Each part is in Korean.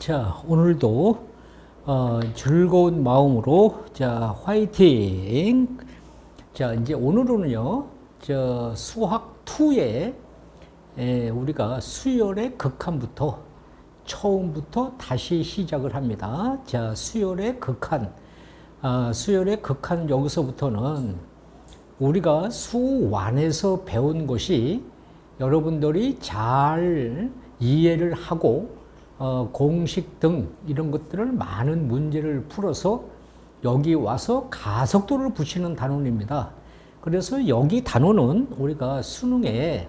자, 오늘도 즐거운 마음으로 자, 화이팅. 자, 이제 오늘은요, 수학 2에 우리가 수열의 극한부터 처음부터 다시 시작을 합니다. 자, 수열의 극한. 수열의 극한 여기서부터는 우리가 수완에서 배운 것이 여러분들이 잘 이해를 하고 공식 등 이런 것들을 많은 문제를 풀어서 여기 와서 가속도를 붙이는 단원입니다. 그래서 여기 단원은 우리가 수능에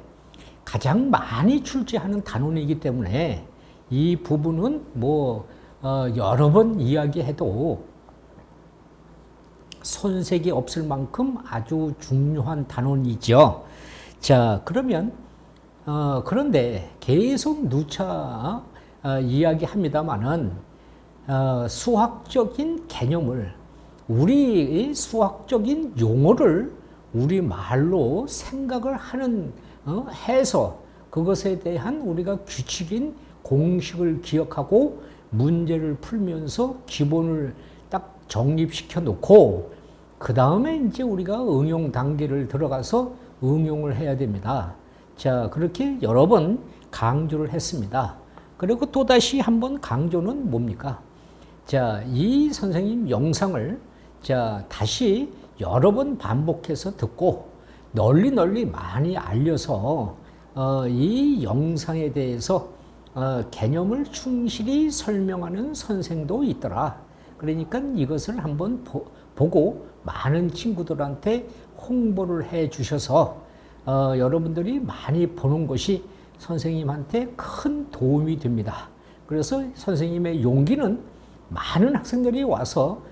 가장 많이 출제하는 단원이기 때문에 이 부분은 여러 번 이야기해도 손색이 없을 만큼 아주 중요한 단원이죠. 자, 그러면 그런데 계속 누차 이야기합니다만은 수학적인 개념을 우리 수학적인 용어를 우리 말로 생각을 하는 해서 그것에 대한 우리가 규칙인 공식을 기억하고 문제를 풀면서 기본을 딱 정립시켜 놓고 그 다음에 이제 우리가 응용 단계를 들어가서 응용을 해야 됩니다. 자, 그렇게 여러 번 강조를 했습니다. 그리고 또다시 한번 강조는 뭡니까? 자, 이 선생님 영상을 다시 여러 번 반복해서 듣고 널리 많이 알려서 이 영상에 대해서 개념을 충실히 설명하는 선생도 있더라. 그러니까 이것을 한번 보고 많은 친구들한테 홍보를 해 주셔서 여러분들이 많이 보는 것이 선생님한테 큰 도움이 됩니다. 그래서 선생님의 용기는 많은 학생들이 와서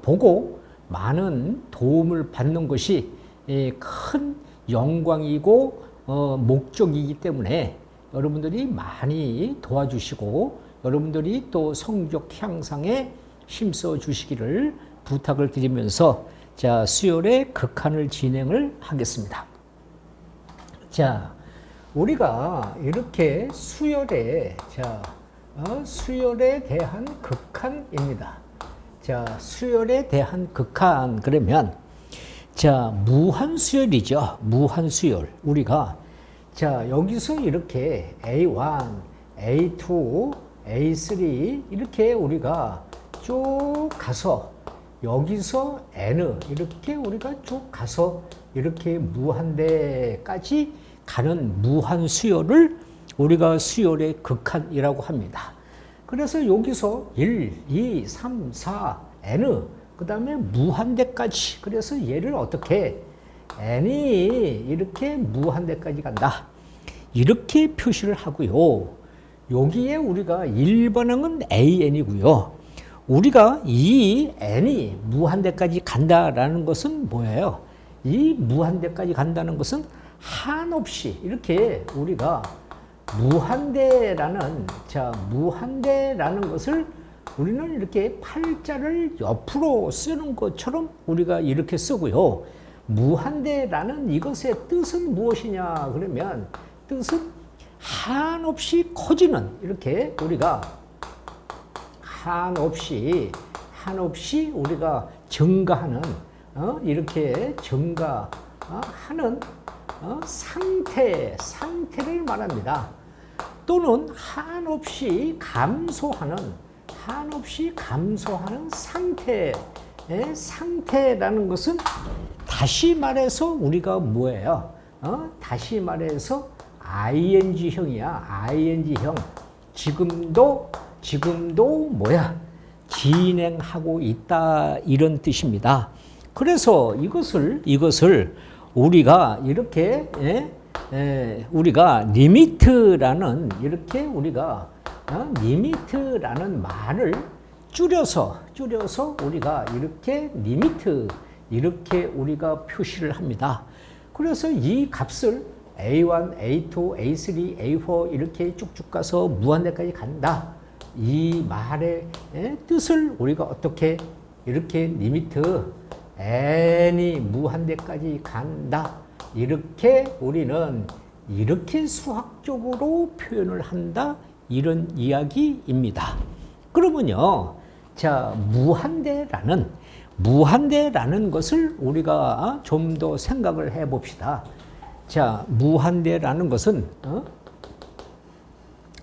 보고 많은 도움을 받는 것이 큰 영광이고 목적이기 때문에 여러분들이 많이 도와주시고 여러분들이 또 성적 향상에 힘써 주시기를 부탁을 드리면서 자, 수열의 극한을 진행을 하겠습니다. 자, 우리가 이렇게 수열에 대한 극한입니다. 자, 수열에 대한 극한 그러면 자, 무한수열이죠. 무한수열. 우리가 자, 여기서 이렇게 A1, A2, A3 이렇게 우리가 쭉 가서 여기서 N 이렇게 우리가 쭉 가서 이렇게 무한대까지 가는 무한수열을 우리가 수열의 극한이라고 합니다. 그래서 여기서 1, 2, 3, 4, N 그 다음에 무한대까지 그래서 얘를 어떻게 N이 이렇게 무한대까지 간다. 이렇게 표시를 하고요. 여기에 우리가 1반항은 AN이고요. 우리가 이 N이 무한대까지 간다라는 것은 뭐예요? 이 무한대까지 간다는 것은 한없이 이렇게 우리가 무한대라는 것을 우리는 이렇게 팔자를 옆으로 쓰는 것처럼 우리가 이렇게 쓰고요. 무한대라는 이것의 뜻은 무엇이냐 그러면 뜻은 한없이 커지는 이렇게 우리가 한없이 우리가 증가하는 이렇게 증가하는 상태를 말합니다. 또는 한없이 감소하는 상태라는 것은 다시 말해서 우리가 뭐예요? 다시 말해서 ing형이야. ing형. 지금도 뭐야? 진행하고 있다. 이런 뜻입니다. 그래서 이것을 우리가 이렇게 우리가 리미트라는 이렇게 우리가 리미트라는 말을 줄여서 우리가 이렇게 리미트 이렇게 우리가 표시를 합니다. 그래서 이 값을 A1, A2, A3, A4 이렇게 쭉쭉 가서 무한대까지 간다. 이 말의 뜻을 우리가 어떻게 이렇게 리미트 n이 무한대까지 간다. 이렇게 우리는 이렇게 수학적으로 표현을 한다. 이런 이야기입니다. 그러면요, 자, 무한대라는 것을 우리가 좀 더 생각을 해 봅시다. 자, 무한대라는 것은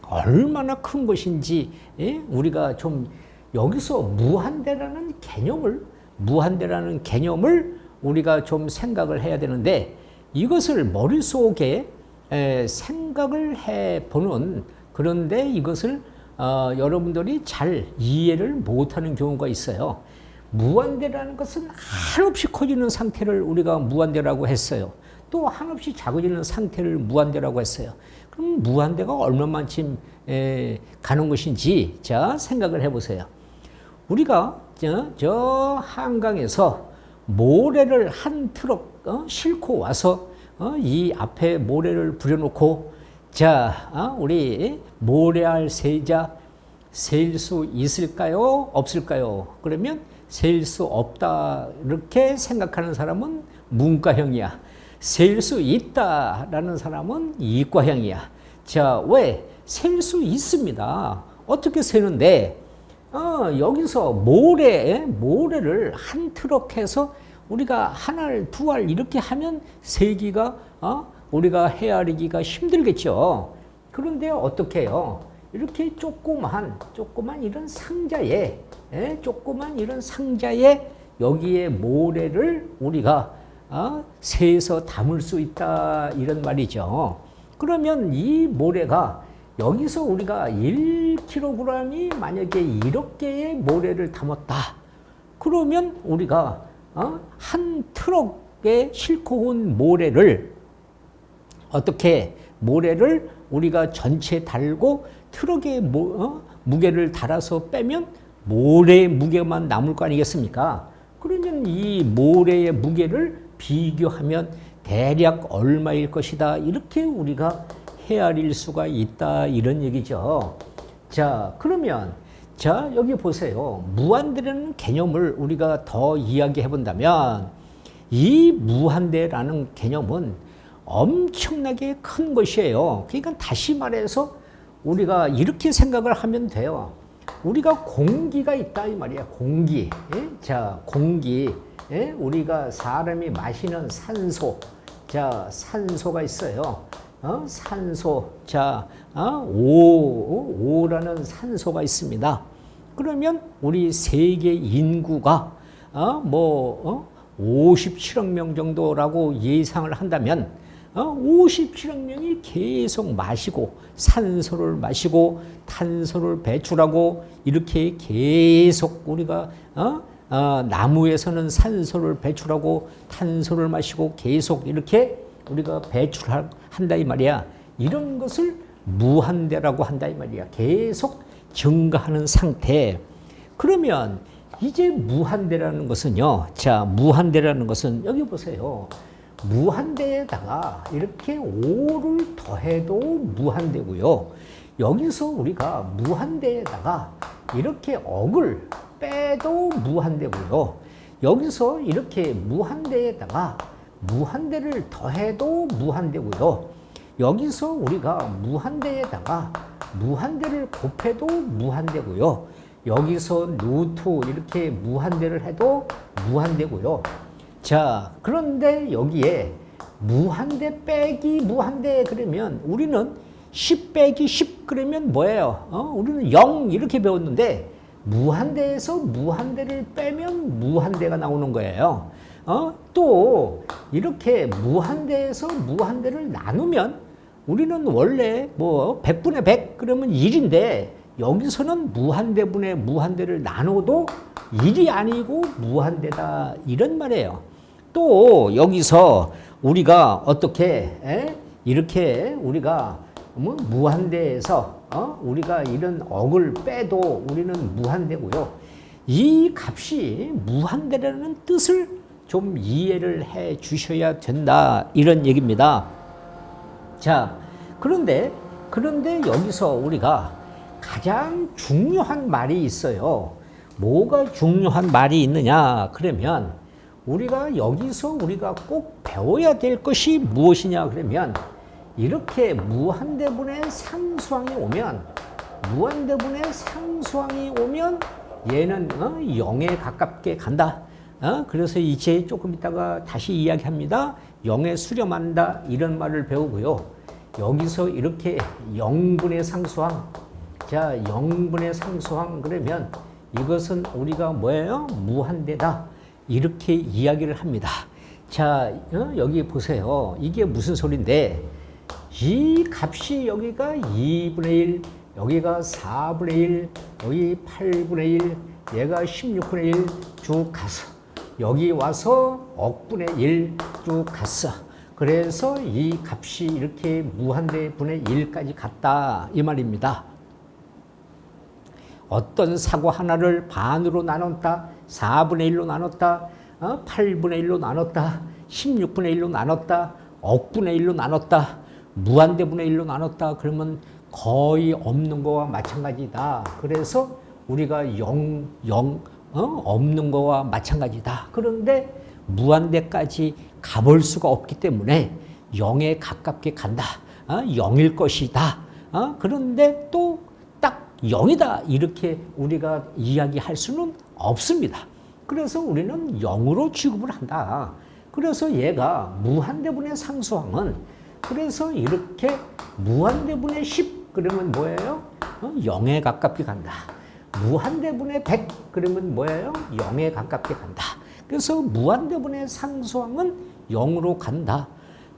얼마나 큰 것인지, 예? 우리가 좀 여기서 무한대라는 개념을 우리가 좀 생각을 해야 되는데, 이것을 머릿속에 생각을 해보는, 그런데 이것을 여러분들이 잘 이해를 못하는 경우가 있어요. 무한대라는 것은 한없이 커지는 상태를 우리가 무한대라고 했어요. 또 한없이 작아지는 상태를 무한대라고 했어요. 그럼 무한대가 얼마만큼 가는 것인지 자 생각을 해보세요. 우리가 저 한강에서 모래를 한 트럭 싣고 와서 이 앞에 모래를 부려놓고 자 우리 모래알 세자 셀 수 있을까요? 없을까요? 그러면 셀 수 없다 이렇게 생각하는 사람은 문과형이야. 셀 수 있다라는 사람은 이과형이야. 자, 왜? 셀 수 있습니다. 어떻게 세는데? 여기서 모래를 한 트럭 해서 우리가 한 알, 두 알 이렇게 하면 세기가 우리가 헤아리기가 힘들겠죠. 그런데 어떻게 해요? 이렇게 조그만 이런 상자에 여기에 모래를 우리가 세서 담을 수 있다 이런 말이죠. 그러면 이 모래가 여기서 우리가 1kg이 만약에 이렇게의 모래를 담았다. 그러면 우리가 한 트럭에 싣고 온 모래를 모래를 우리가 전체 달고 트럭에 무게를 달아서 빼면 모래의 무게만 남을 거 아니겠습니까? 그러면 이 모래의 무게를 비교하면 대략 얼마일 것이다. 이렇게 우리가 헤아릴 수가 있다. 이런 얘기죠. 자, 그러면 자, 여기 보세요. 무한대라는 개념을 우리가 더 이야기해 본다면 이 무한대라는 개념은 엄청나게 큰 것이에요. 그러니까 다시 말해서 우리가 이렇게 생각을 하면 돼요. 우리가 공기가 있다 이 말이야. 공기. 예? 자, 공기. 예? 우리가 사람이 마시는 산소. 자, 산소가 있어요. 산소. 자, O라는 산소가 있습니다. 그러면 우리 세계 인구가 57억 명 정도라고 예상을 한다면 57억 명이 계속 마시고 산소를 마시고 탄소를 배출하고 이렇게 계속 우리가 나무에서는 산소를 배출하고 탄소를 마시고 계속 이렇게 우리가 배출한다 이 말이야. 이런 것을 무한대라고 한다 이 말이야. 계속 증가하는 상태. 그러면 이제 무한대라는 것은요. 자, 무한대라는 것은 여기 보세요. 무한대에다가 이렇게 5를 더해도 무한대고요. 여기서 우리가 무한대에다가 이렇게 억을 빼도 무한대고요. 여기서 이렇게 무한대에다가 무한대를 더해도 무한대고요. 여기서 우리가 무한대에다가 무한대를 곱해도 무한대고요. 여기서 루트 이렇게 무한대를 해도 무한대고요. 자, 그런데 여기에 무한대 빼기 무한대 그러면 우리는 10 빼기 10 그러면 뭐예요? 우리는 0 이렇게 배웠는데 무한대에서 무한대를 빼면 무한대가 나오는 거예요. 또 이렇게 무한대에서 무한대를 나누면 우리는 원래 100분의 100 그러면 1인데 여기서는 무한대분의 무한대를 나눠도 1이 아니고 무한대다 이런 말이에요. 또 여기서 우리가 어떻게 이렇게 우리가 무한대에서 우리가 이런 억을 빼도 우리는 무한대고요. 이 값이 무한대라는 뜻을 좀 이해를 해 주셔야 된다 이런 얘기입니다. 자, 그런데 여기서 우리가 가장 중요한 말이 있어요. 뭐가 중요한 말이 있느냐? 그러면 우리가 여기서 우리가 꼭 배워야 될 것이 무엇이냐? 그러면 이렇게 무한대분의 상수항이 오면 무한대분의 상수항이 오면 얘는 0에 가깝게 간다. 그래서 이제 조금 있다가 다시 이야기합니다. 0에 수렴한다 이런 말을 배우고요. 여기서 이렇게 0분의 상수항, 자 0분의 상수항 그러면 이것은 우리가 뭐예요? 무한대다 이렇게 이야기를 합니다. 자 여기 보세요. 이게 무슨 소린데 이 값이 여기가 2분의 1, 여기가 4분의 1, 여기 8분의 1, 얘가 16분의 1 쭉 갔어. 여기 와서 억분의 1 쭉 갔어. 그래서 이 값이 이렇게 무한대 분의 1까지 갔다 이 말입니다. 어떤 사고 하나를 반으로 나눴다, 4분의 1로 나눴다, 8분의 1로 나눴다, 16분의 1로 나눴다, 억분의 1로 나눴다, 무한대분의 1로 나눴다 그러면 거의 없는 거와 마찬가지다. 그래서 우리가 없는 거와 마찬가지다. 그런데 무한대까지 가볼 수가 없기 때문에 0에 가깝게 간다. 0일 것이다. 그런데 또 딱 0이다. 이렇게 우리가 이야기할 수는 없습니다. 그래서 우리는 0으로 취급을 한다. 그래서 얘가 무한대분의 상수항은 그래서 이렇게 무한대분의 10 그러면 뭐예요? 0에 가깝게 간다. 무한대분의 100 그러면 뭐예요? 0에 가깝게 간다. 그래서 무한대분의 상수항은 0으로 간다.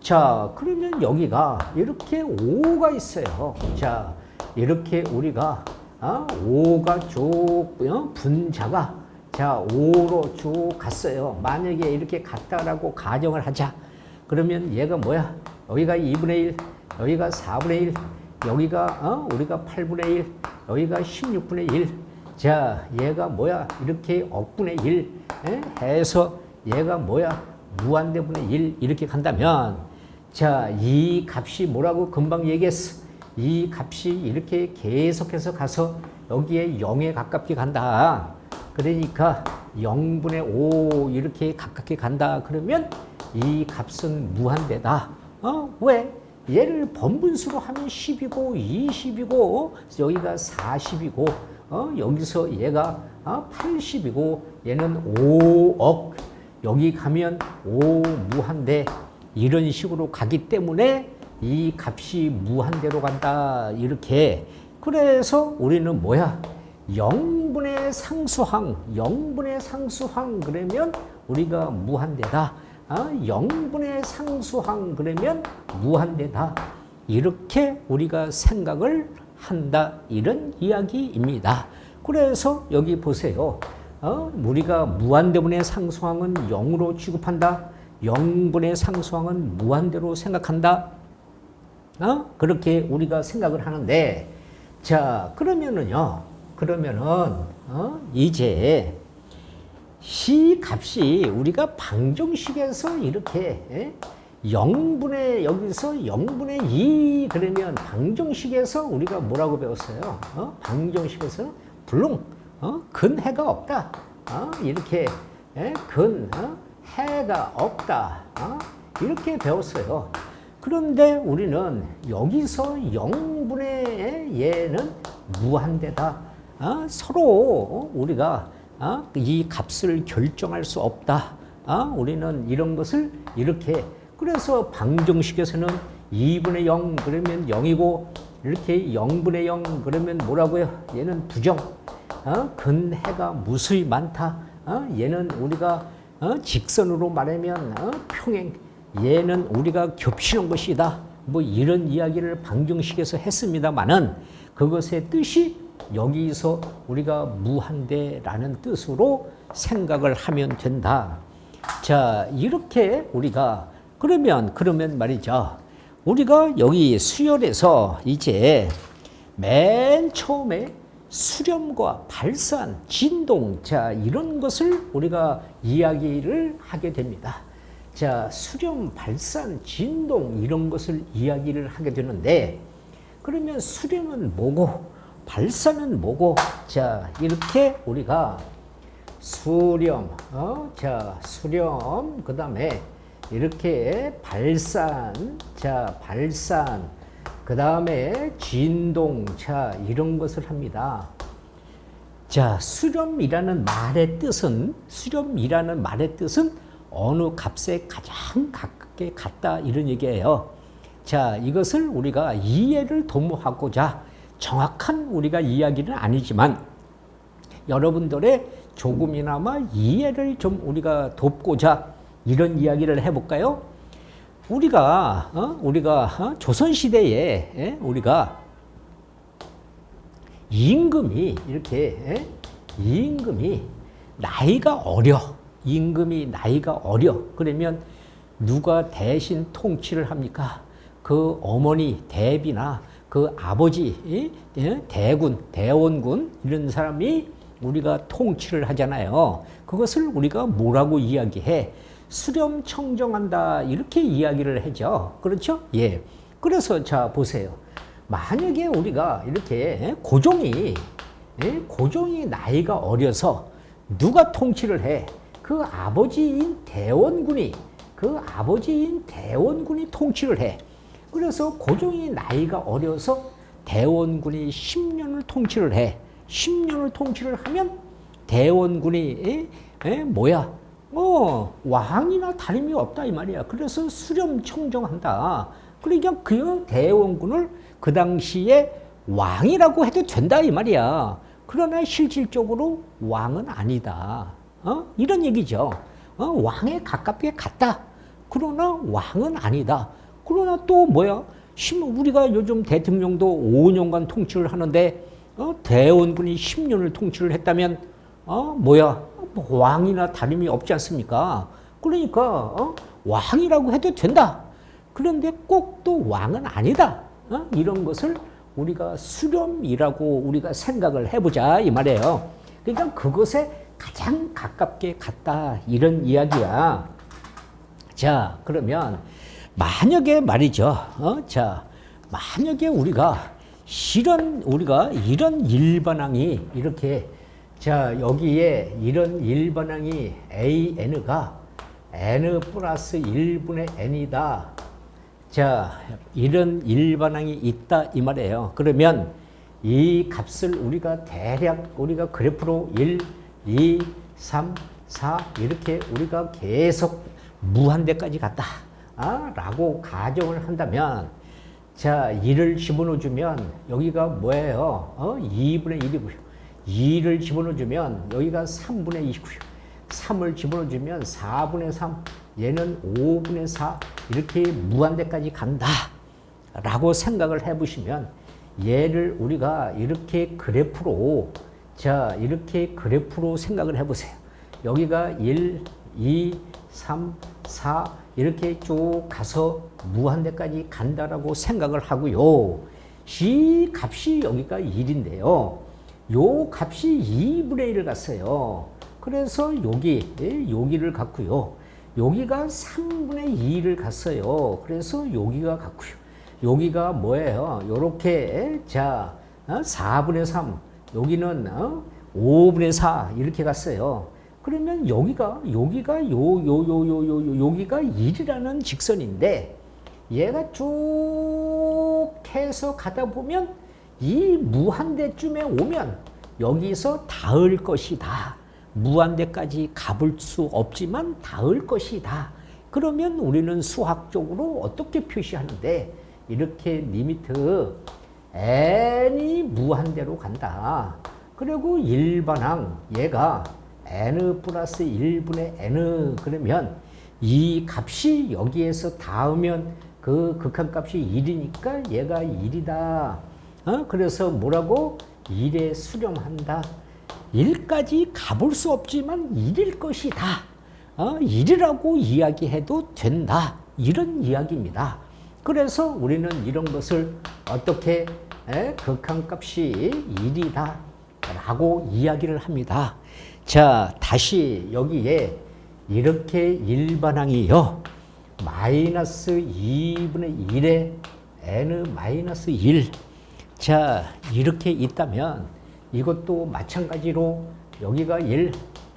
자, 그러면 여기가 이렇게 5가 있어요. 자, 이렇게 우리가 5가 쭉 분자가 자 5로 쭉 갔어요. 만약에 이렇게 갔다라고 가정을 하자. 그러면 얘가 뭐야? 여기가 2분의 1, 여기가 4분의 1, 여기가 우리가 8분의 1, 여기가 16분의 1. 자, 얘가 뭐야? 이렇게 억분의 1 해서 얘가 뭐야? 무한대분의 1 이렇게 간다면 자, 이 값이 뭐라고 금방 얘기했어. 이 값이 이렇게 계속해서 가서 여기에 0에 가깝게 간다. 그러니까 0분의 5 이렇게 가깝게 간다. 그러면 이 값은 무한대다. 왜? 얘를 번분수로 하면 10이고 20이고 여기가 40이고 여기서 얘가 80이고 얘는 5억 여기 가면 5 무한대 이런 식으로 가기 때문에 이 값이 무한대로 간다 이렇게. 그래서 우리는 뭐야? 0분의 상수항 0분의 상수항 그러면 우리가 무한대다. 0분의 상수항 그러면 무한대다. 이렇게 우리가 생각을 한다. 이런 이야기입니다. 그래서 여기 보세요. 우리가 무한대분의 상수항은 0으로 취급한다. 0분의 상수항은 무한대로 생각한다. 그렇게 우리가 생각을 하는데 자 그러면은요. 이제 이 값이 우리가 방정식에서 이렇게 0분의 여기서 0분의 2 그러면 방정식에서 우리가 뭐라고 배웠어요? 방정식에서 불능 근해가 없다. 이렇게 근해가 없다. 이렇게 배웠어요. 그런데 우리는 여기서 0분의 얘는 무한대다. 서로 우리가 이 값을 결정할 수 없다. 우리는 이런 것을 이렇게 그래서 방정식에서는 2분의 0 그러면 0이고 이렇게 0분의 0 그러면 뭐라고요? 얘는 부정. 근해가 무수히 많다. 얘는 우리가 직선으로 말하면 평행. 얘는 우리가 겹치는 것이다. 뭐 이런 이야기를 방정식에서 했습니다마는 그것의 뜻이 여기서 우리가 무한대라는 뜻으로 생각을 하면 된다. 자, 이렇게 우리가 그러면 말이죠. 우리가 여기 수열에서 이제 맨 처음에 수렴과 발산, 진동, 자, 이런 것을 우리가 이야기를 하게 됩니다. 자, 수렴, 발산, 진동 이런 것을 이야기를 하게 되는데 그러면 수렴은 뭐고 발산은 뭐고 자, 이렇게 우리가 수렴, 자, 수렴 그다음에 이렇게 발산, 자, 발산 그 다음에 진동, 자, 이런 것을 합니다. 자, 수렴이라는 말의 뜻은, 어느 값에 가장 가깝게 같다, 이런 얘기예요. 자, 이것을 우리가 이해를 도모하고자 정확한 우리가 이야기는 아니지만 여러분들의 조금이나마 이해를 좀 우리가 돕고자 이런 이야기를 해볼까요? 우리가 조선시대에 우리가 임금이 이렇게 임금이 나이가 어려. 그러면 누가 대신 통치를 합니까? 그 어머니 대비나 그 아버지 대원군 이런 사람이 우리가 통치를 하잖아요. 그것을 우리가 뭐라고 이야기해? 수렴청정한다 이렇게 이야기를 하죠. 그렇죠? 예. 그래서 자 보세요. 만약에 우리가 이렇게 고종이 나이가 어려서 누가 통치를 해? 그 아버지인 대원군이 통치를 해. 그래서 고종이 나이가 어려서 대원군이 10년을 통치를 해. 10년을 통치를 하면 대원군이 왕이나 다름이 없다 이 말이야. 그래서 수렴청정한다. 그러니까 그 대원군을 그 당시에 왕이라고 해도 된다 이 말이야. 그러나 실질적으로 왕은 아니다. 이런 얘기죠. 왕에 가깝게 갔다. 그러나 왕은 아니다. 그러나 또 뭐야? 우리가 요즘 대통령도 5년간 통치를 하는데 대원군이 10년을 통치를 했다면 왕이나 다름이 없지 않습니까? 그러니까 왕이라고 해도 된다. 그런데 꼭 또 왕은 아니다. 이런 것을 우리가 수렴이라고 우리가 생각을 해보자 이 말이에요. 그러니까 그것에 가장 가깝게 갔다 이런 이야기야. 자, 그러면 만약에 말이죠. 만약에 우리가 이런 일반항이 이렇게 자 여기에 이런 일반항이 AN가 N 플러스 1분의 N이다. 자, 이런 일반항이 있다 이 말이에요. 그러면 이 값을 우리가 대략 우리가 그래프로 1, 2, 3, 4 이렇게 우리가 계속 무한대까지 갔다. 라고 가정을 한다면 자, 2를 집어넣어 주면 여기가 뭐예요? 2분의 1이고요. 2를 집어넣어 주면 여기가 3분의 2고요. 3을 집어넣어 주면 4분의 3, 얘는 5분의 4 이렇게 무한대까지 간다 라고 생각을 해보시면 얘를 우리가 이렇게 그래프로 생각을 해보세요. 여기가 1, 2, 3, 4 이렇게 쭉 가서 무한대까지 간다라고 생각을 하고요. 이 값이 여기가 1인데요. 요 값이 2분의 1을 갔어요. 그래서 여기를 갖고요. 여기가 3분의 2를 갔어요. 그래서 여기가 같고요. 여기가 뭐예요? 요렇게 4분의 3, 여기는 5분의 4 이렇게 갔어요. 그러면 여기가 1이라는 직선인데 얘가 쭉 해서 가다 보면 이 무한대쯤에 오면 여기서 닿을 것이다. 무한대까지 가볼 수 없지만 닿을 것이다. 그러면 우리는 수학적으로 어떻게 표시하는데 이렇게 리미트 n이 무한대로 간다. 그리고 일반항 얘가 n 플러스 1분의 n 그러면 이 값이 여기에서 닿으면 그 극한값이 1이니까 얘가 1이다. 그래서 뭐라고? 1에 수렴한다. 1까지 가볼 수 없지만 1일 것이다. 1이라고 이야기해도 된다. 이런 이야기입니다. 그래서 우리는 이런 것을 어떻게 극한값이 1이다 라고 이야기를 합니다. 자, 다시 여기에 이렇게 일반항이요. 마이너스 2분의 1에 n 마이너스 1. 자, 이렇게 있다면 이것도 마찬가지로 여기가 1,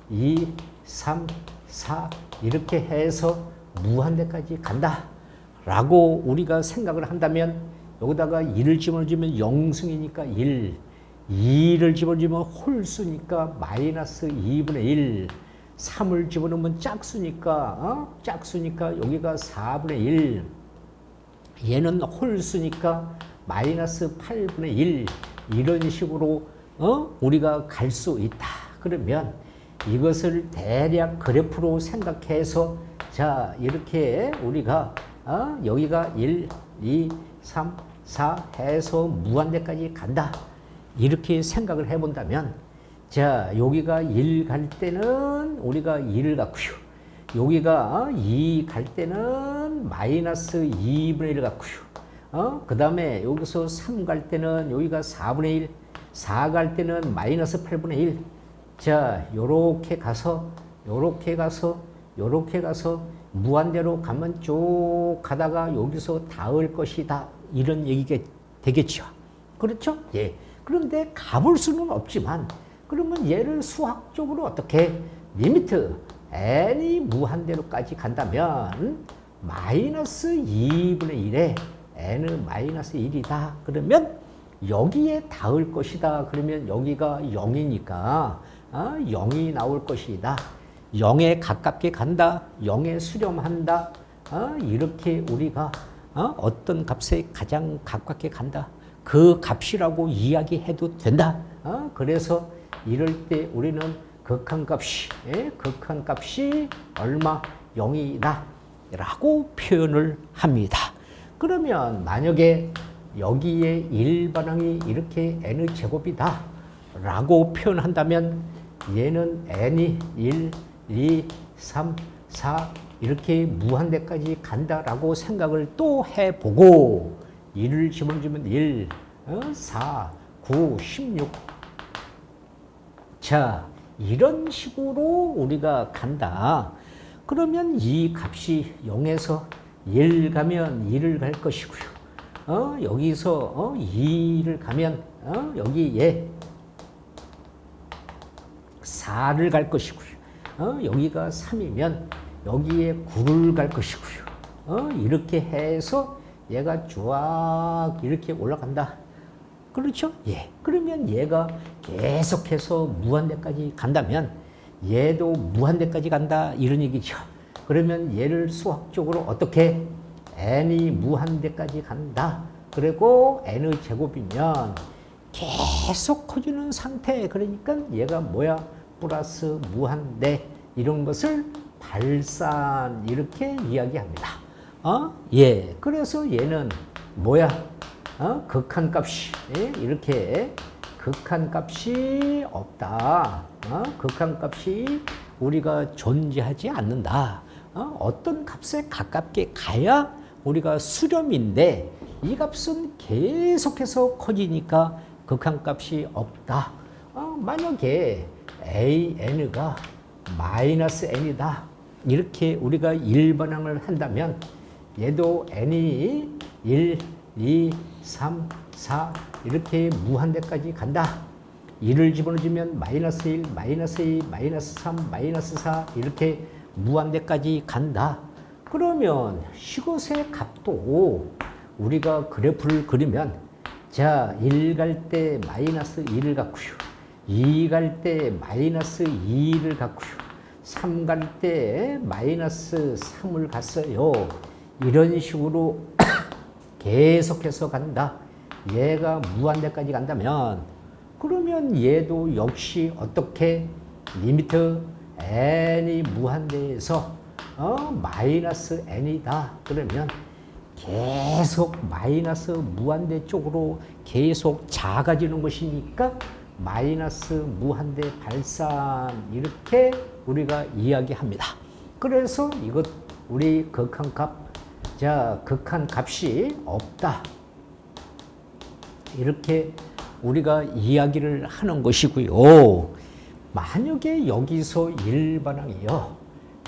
2, 3, 4 이렇게 해서 무한대까지 간다 라고 우리가 생각을 한다면 여기다가 1을 집어넣으면 영승이니까 1, 2를 집어넣으면 홀수니까 마이너스 2분의 1, 3을 집어넣으면 짝수니까 여기가 4분의 1, 얘는 홀수니까 마이너스 8분의 1, 이런 식으로 우리가 갈 수 있다. 그러면 이것을 대략 그래프로 생각해서 자 이렇게 우리가 여기가 1, 2, 3, 4 해서 무한대까지 간다. 이렇게 생각을 해본다면 자 여기가 1 갈 때는 우리가 1을 갖고요. 여기가 2 갈 때는 마이너스 2분의 1을 갖고요. 그 다음에 여기서 3 갈 때는 여기가 4분의 1, 4 갈 때는 마이너스 8분의 1. 자, 요렇게 가서 무한대로 가면 쭉 가다가 여기서 닿을 것이다. 이런 얘기가 되겠죠. 그렇죠? 예. 그런데 가볼 수는 없지만 그러면 얘를 수학적으로 어떻게 리미트 n이 무한대로까지 간다면 마이너스 2분의 1에 n은 마이너스 1이다. 그러면 여기에 닿을 것이다. 그러면 여기가 0이니까 0이 나올 것이다. 0에 가깝게 간다. 0에 수렴한다. 이렇게 우리가 어떤 값에 가장 가깝게 간다. 그 값이라고 이야기해도 된다. 그래서 이럴 때 우리는 극한값이 얼마? 0이다. 라고 표현을 합니다. 그러면 만약에 여기에 일반항이 이렇게 n의 제곱이다 라고 표현한다면 얘는 n이 1, 2, 3, 4 이렇게 무한대까지 간다라고 생각을 또 해보고 1을 집어주면 1, 4, 9, 16 자 이런 식으로 우리가 간다. 그러면 이 값이 0에서 1 가면 1을 갈 것이고요. 여기서 2를 가면 여기에 4를 갈 것이고요. 여기가 3이면 여기에 9를 갈 것이고요. 이렇게 해서 얘가 쫙 이렇게 올라간다. 그렇죠? 예. 그러면 얘가 계속해서 무한대까지 간다면 얘도 무한대까지 간다. 이런 얘기죠. 그러면 얘를 수학적으로 어떻게 n이 무한대까지 간다. 그리고 n의 제곱이면 계속 커지는 상태. 그러니까 얘가 뭐야? 플러스 무한대. 이런 것을 발산 이렇게 이야기합니다. 예. 그래서 얘는 뭐야? 극한값이 이렇게 극한값이 없다. 극한값이 우리가 존재하지 않는다. 어떤 값에 가깝게 가야 우리가 수렴인데 이 값은 계속해서 커지니까 극한값이 없다. 만약에 n가 마이너스 n이다. 이렇게 우리가 일반항을 한다면 얘도 n이 1, 2, 3, 4 이렇게 무한대까지 간다. 1을 집어넣으면 마이너스 1, 마이너스 2, 마이너스 3, 마이너스 4 이렇게 무한대까지 간다. 그러면 이것의 값도 우리가 그래프를 그리면 자, 1 갈 때 마이너스 1을 갖고요. 2 갈 때 마이너스 2를 갖고요. 3 갈 때 마이너스 3을 갔어요. 이런 식으로 계속해서 간다. 얘가 무한대까지 간다면 그러면 얘도 역시 어떻게 리미트 n이 무한대에서 마이너스 n이다. 그러면 계속 마이너스 무한대 쪽으로 계속 작아지는 것이니까 마이너스 무한대 발산 이렇게 우리가 이야기합니다. 그래서 이것 우리 극한값 자 극한값이 없다. 이렇게 우리가 이야기를 하는 것이고요. 만약에 여기서 일반항이요.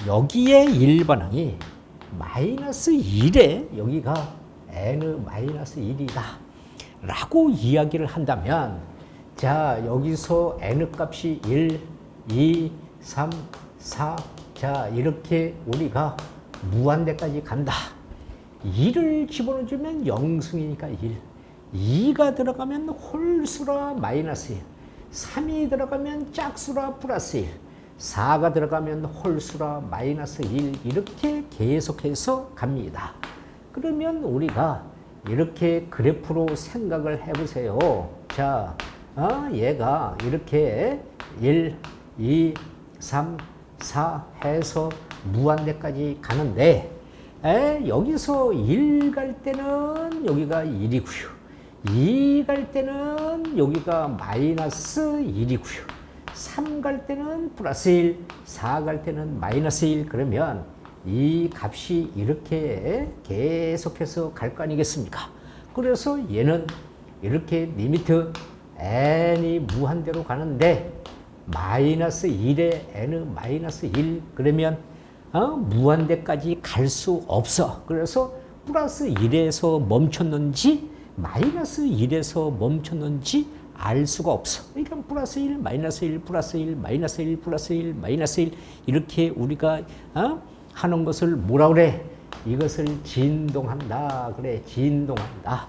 여기에 일반항이 마이너스 1에 여기가 n 마이너스 1이다. 라고 이야기를 한다면 자 여기서 n 값이 1, 2, 3, 4 자 이렇게 우리가 무한대까지 간다. 1을 집어넣어주면 영승이니까 1. 2가 들어가면 홀수라 마이너스 1. 3이 들어가면 짝수라 플러스 1. 4가 들어가면 홀수라 마이너스 1. 이렇게 계속해서 갑니다. 그러면 우리가 이렇게 그래프로 생각을 해보세요. 자, 얘가 이렇게 1, 2, 3, 4 해서 무한대까지 가는데 여기서 1 갈 때는 여기가 1이고요. 2 갈 때는 여기가 마이너스 1이고요. 3 갈 때는 플러스 1, 4 갈 때는 마이너스 1. 그러면 이 값이 이렇게 계속해서 갈 거 아니겠습니까? 그래서 얘는 이렇게 리미트 n이 무한대로 가는데 마이너스 1에 n 마이너스 1 그러면 무한대까지 갈 수 없어. 그래서 플러스 1에서 멈췄는지 마이너스 1에서 멈췄는지 알 수가 없어. 그러니까 플러스 1, 마이너스 1, 플러스 1, 마이너스 1, 플러스 1, 마이너스 1 이렇게 우리가 하는 것을 뭐라 그래? 이것을 진동한다. 그래, 진동한다.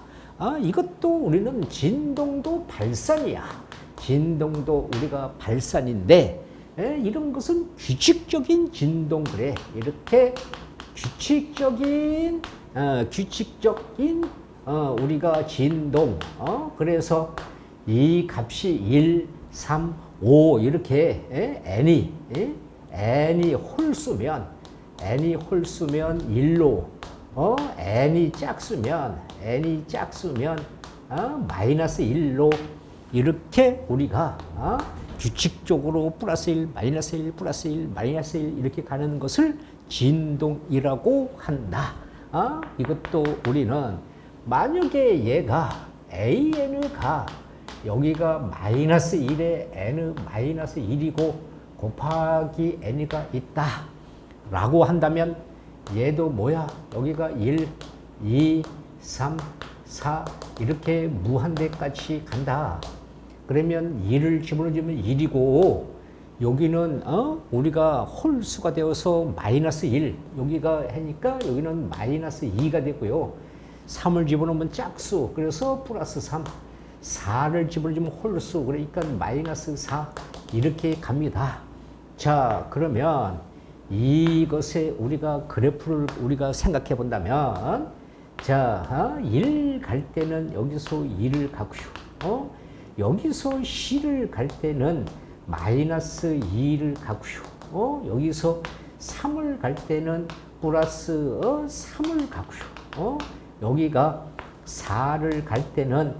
이것도 우리는 진동도 발산이야. 진동도 우리가 발산인데 이런 것은 규칙적인 진동. 그래, 이렇게 규칙적인 우리가 진동. 그래서 이 값이 1, 3, 5 이렇게 n이 홀수면 n이 홀수면 1로 n이 짝수면 마이너스 1로 이렇게 우리가 규칙적으로 플러스 1, 마이너스 1, 플러스 1, 마이너스 1 이렇게 가는 것을 진동이라고 한다. 이것도 우리는 만약에 얘가 an가 여기가 마이너스 1에 n 마이너스 1이고 곱하기 n이가 있다 라고 한다면 얘도 뭐야? 여기가 1, 2, 3, 4 이렇게 무한대까지 간다. 그러면 1을 집어넣으면 1이고 여기는 우리가 홀수가 되어서 마이너스 1 여기가 하니까 여기는 마이너스 2가 되고요. 3을 집어넣으면 짝수 그래서 플러스 3 4를 집어넣으면 홀수 그러니까 마이너스 4 이렇게 갑니다. 자, 그러면 이것에 우리가 그래프를 우리가 생각해 본다면 자, 1 갈 때는 여기서 1을 가고요. 여기서 C를 갈 때는 마이너스 2를 가고요. 여기서 3을 갈 때는 플러스 3을 가고요. 여기가 4를 갈 때는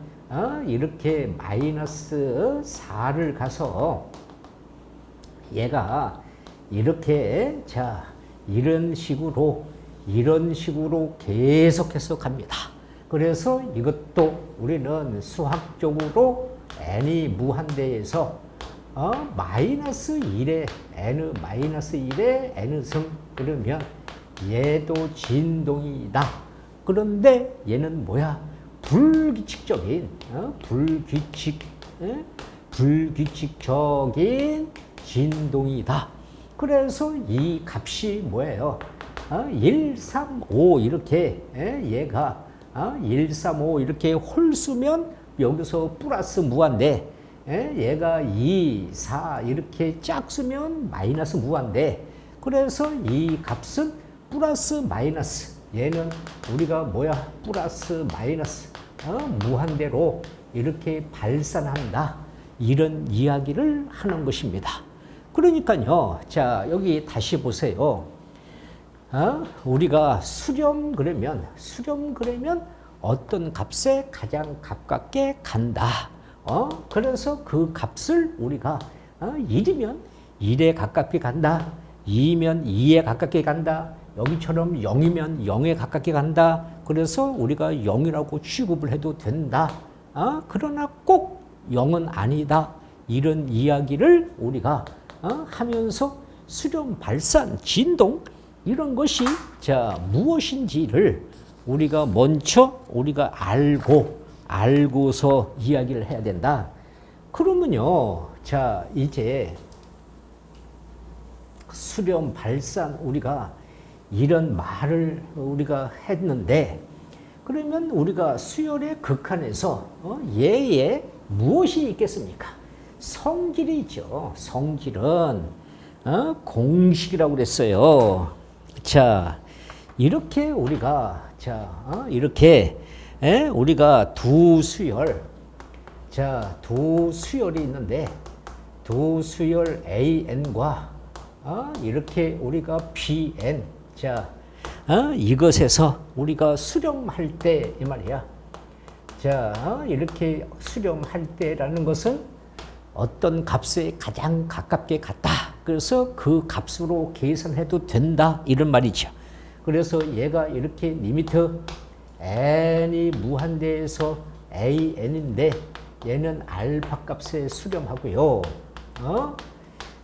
이렇게 마이너스 4를 가서 얘가 이렇게 자 이런 식으로 계속해서 갑니다. 그래서 이것도 우리는 수학적으로 n이 무한대에서 마이너스 1에 n 마이너스 1에 n승 그러면 얘도 진동이다. 그런데 얘는 뭐야? 불규칙적인 불규칙적인 진동이다. 그래서 이 값이 뭐예요? 1, 3, 5 이렇게 얘가 1, 3, 5 이렇게 홀수면 여기서 플러스 무한대 얘가 2, 4 이렇게 짝수면 마이너스 무한대. 그래서 이 값은 플러스 마이너스 얘는 우리가 뭐야? 플러스 마이너스 무한대로 이렇게 발산한다. 이런 이야기를 하는 것입니다. 그러니까요. 자, 여기 다시 보세요. 우리가 수렴 그러면 어떤 값에 가장 가깝게 간다. 그래서 그 값을 우리가 1이면 1에 가깝게 간다. 2면 2에 가깝게 간다. 여기처럼 0이면 0에 가깝게 간다. 그래서 우리가 0이라고 취급을 해도 된다. 그러나 꼭 0은 아니다. 이런 이야기를 우리가 하면서 수렴, 발산, 진동 이런 것이 자 무엇인지를 우리가 먼저 우리가 알고서 이야기를 해야 된다. 그러면요, 자 이제 수렴, 발산 우리가 이런 말을 우리가 했는데 그러면 우리가 수열의 극한에서 얘에 무엇이 있겠습니까? 성질이죠. 성질은 공식이라고 그랬어요. 자, 이렇게 우리가 이렇게 우리가 두 수열, 두 수열이 있는데 두 수열 AN과 이렇게 우리가 BN, 이것에서 우리가 수렴할 때 이 말이야. 이렇게 수렴할 때라는 것은 어떤 값에 가장 가깝게 갔다. 그래서 그 값으로 계산해도 된다. 이런 말이죠. 그래서 얘가 이렇게 리미트 n이 무한대에서 an인데 얘는 알파 값에 수렴하고요.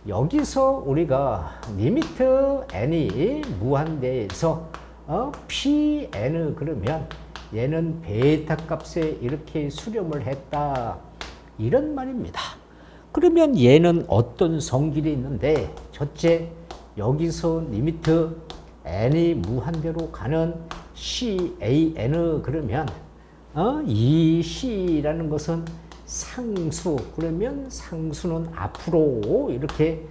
여기서 우리가 리미트 n이 무한대에서 pn 그러면 얘는 베타 값에 이렇게 수렴을 했다. 이런 말입니다. 그러면 얘는 어떤 성질이 있는데 첫째, 여기서 리미트 n이 무한대로 가는 CAN 그러면 이 C라는 것은 상수, 그러면 상수는 앞으로 이렇게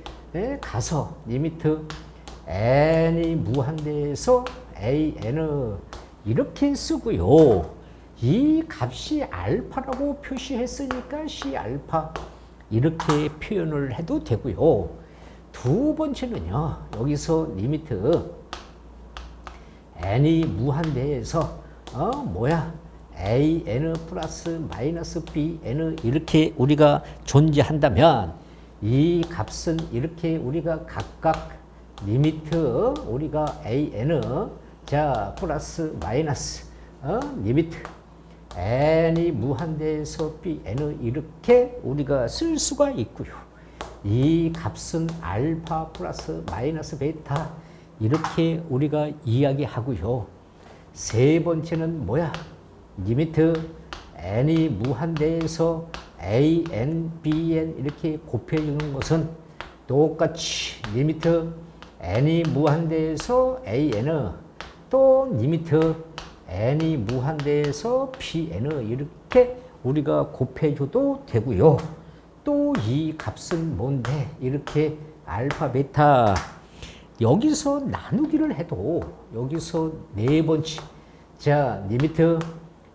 가서 리미트 n이 무한대에서 AN 이렇게 쓰고요. 이 값이 알파라고 표시했으니까 C 알파 이렇게 표현을 해도 되고요. 두 번째는요. 여기서 리미트 n이 무한대에서 an 플러스 마이너스 bn 이렇게 우리가 존재한다면 이 값은 이렇게 우리가 각각 리미트 우리가 an 플러스 마이너스 리미트 n이 무한대에서 bn 이렇게 우리가 쓸 수가 있고요. 이 값은 알파 플러스 마이너스 베타 이렇게 우리가 이야기하고요. 세 번째는 리미트 n이 무한대에서 an, bn 이렇게 곱해주는 것은 똑같이 리미트 n이 무한대에서 an 또 리미트 n이 무한대에서 pn 이렇게 우리가 곱해줘도 되고요. 또 이 값은 뭔데 이렇게 알파 베타 여기서 나누기를 해도 여기서 네 번째 리미트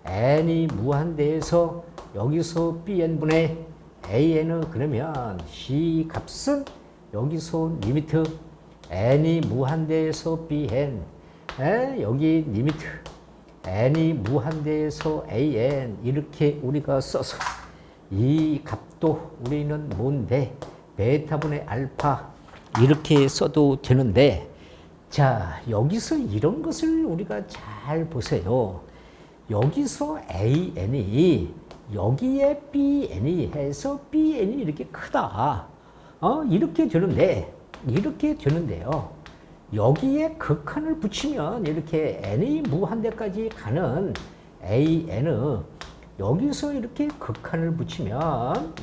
n이 무한대에서 여기서 bn분의 an 그러면 c 값은 여기서 리미트 n이 무한대에서 bn 여기 리미트 n이 무한대에서 an 이렇게 우리가 써서 이 값도 우리는 뭔데 베타분의 알파 이렇게 써도 되는데 여기서 이런 것을 우리가 잘 보세요. 여기서 an이 여기에 bn이 해서 bn이 이렇게 크다. 이렇게 되는데요. 여기에 극한을 붙이면 이렇게 n이 무한대까지 가는 an 여기서 이렇게 극한을 붙이면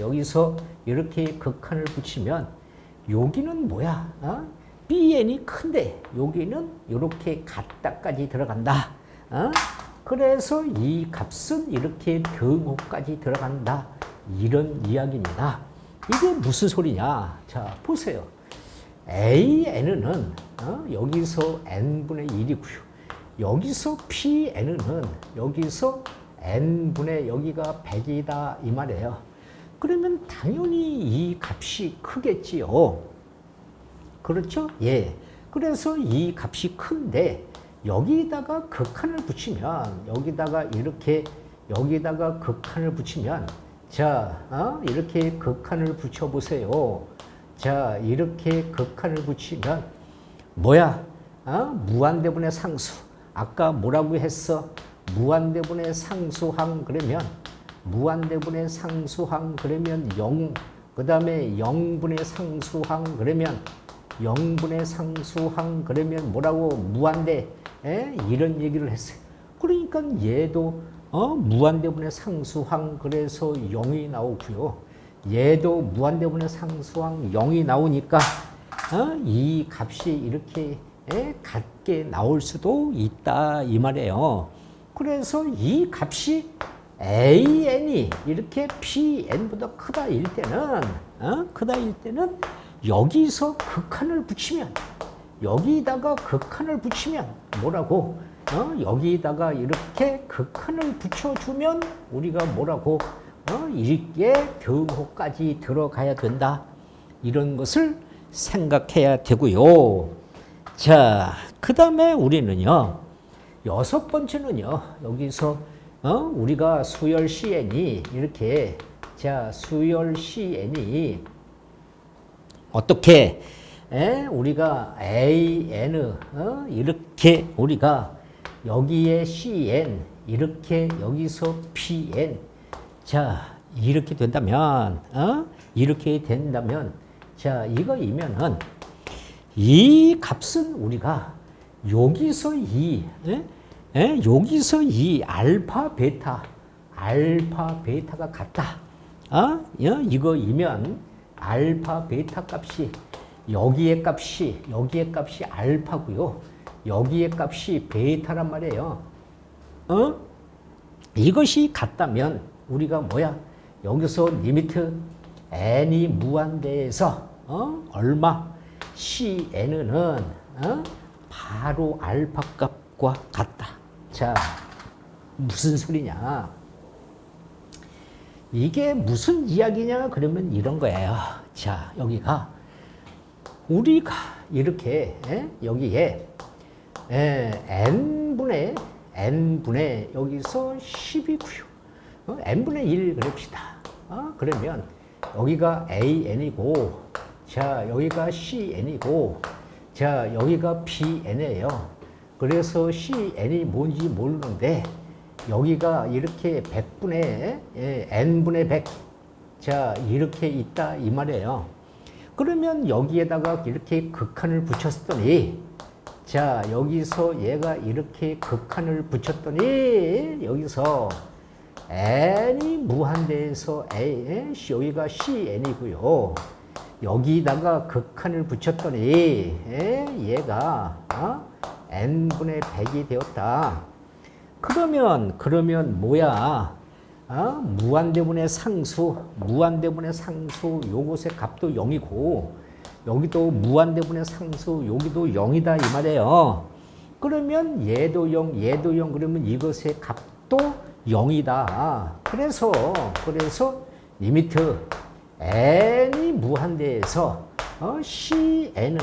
여기는 bn이 큰데 여기는 이렇게 같다까지 들어간다. 그래서 이 값은 이렇게 등호까지 들어간다. 이런 이야기입니다. 이게 무슨 소리냐? 보세요. AN은 여기서 n분의 1이고요. 여기서 PN은 여기서 n분의 여기가 100이다 이 말이에요. 그러면 당연히 이 값이 크겠지요. 그렇죠? 예. 그래서 이 값이 큰데 여기다가 극한을 붙이면 여기다가 극한을 붙이면 이렇게 극한을 붙여 보세요. 이렇게 극한을 붙이면 무한대분의 상수. 아까 뭐라고 했어? 무한대분의 상수항 그러면 0, 그 다음에 0분의 상수항 그러면 0분의 상수항 그러면 뭐라고? 무한대. 이런 얘기를 했어요. 그러니까 얘도 무한대분의 상수항 그래서 0이 나오고요. 얘도 무한대분의 상수항 0이 나오니까 이 값이 이렇게 같게 나올 수도 있다 이 말이에요. 그래서 이 값이 AN이 이렇게 PN보다 크다 일 때는 여기서 극한을 붙이면 여기다가 극한을 붙이면 뭐라고? 여기다가 이렇게 극한을 붙여주면 우리가 뭐라고? 이게 등호까지 들어가야 된다. 이런 것을 생각해야 되고요. 자, 그 다음에 우리는요, 여섯 번째는요, 여기서, 우리가 수열 CN이 이렇게, 자, 수열 CN이 어떻게, 우리가 AN, 이렇게 우리가 여기에 CN, 이렇게 여기서 PN, 자, 이렇게 된다면, 자, 이거이면은, 이 값은 우리가 여기서 여기서 이 알파 베타가 같다. 이거이면 알파 베타 값이 여기의 값이 알파고요. 여기의 값이 베타란 말이에요. 이것이 같다면 우리가 뭐야? 여기서 리미트 n이 무한대에서 얼마? CN은 바로 알파 값과 같다. 자, 무슨 소리냐? 이게 무슨 이야기냐? 그러면 이런 거예요. 자, 여기가 우리가 이렇게 여기에 n분의 여기서 10이고요. n분의 1 그럽시다. 그러면 여기가 AN이고, 자, 여기가 CN이고, 자, 여기가 PN이에요. 그래서 CN이 뭔지 모르는데, 여기가 이렇게 100분의, N분의 100, 자, 이렇게 있다, 이 말이에요. 그러면 여기에다가 이렇게 극한을 붙였더니, 자, 여기서 얘가 이렇게 극한을 붙였더니, 여기서 n이 무한대에서 여기가 CN이고요. 여기다가 극한을 붙였더니 얘가 n분의 100이 되었다. 그러면 뭐야? 무한대분의 상수 요것의 값도 0이고 여기도 무한대분의 상수 여기도 0이다 이 말이에요. 그러면 얘도 0 그러면 이것의 값도 0이다. 그래서 리미트 n이 무한대에서 CN은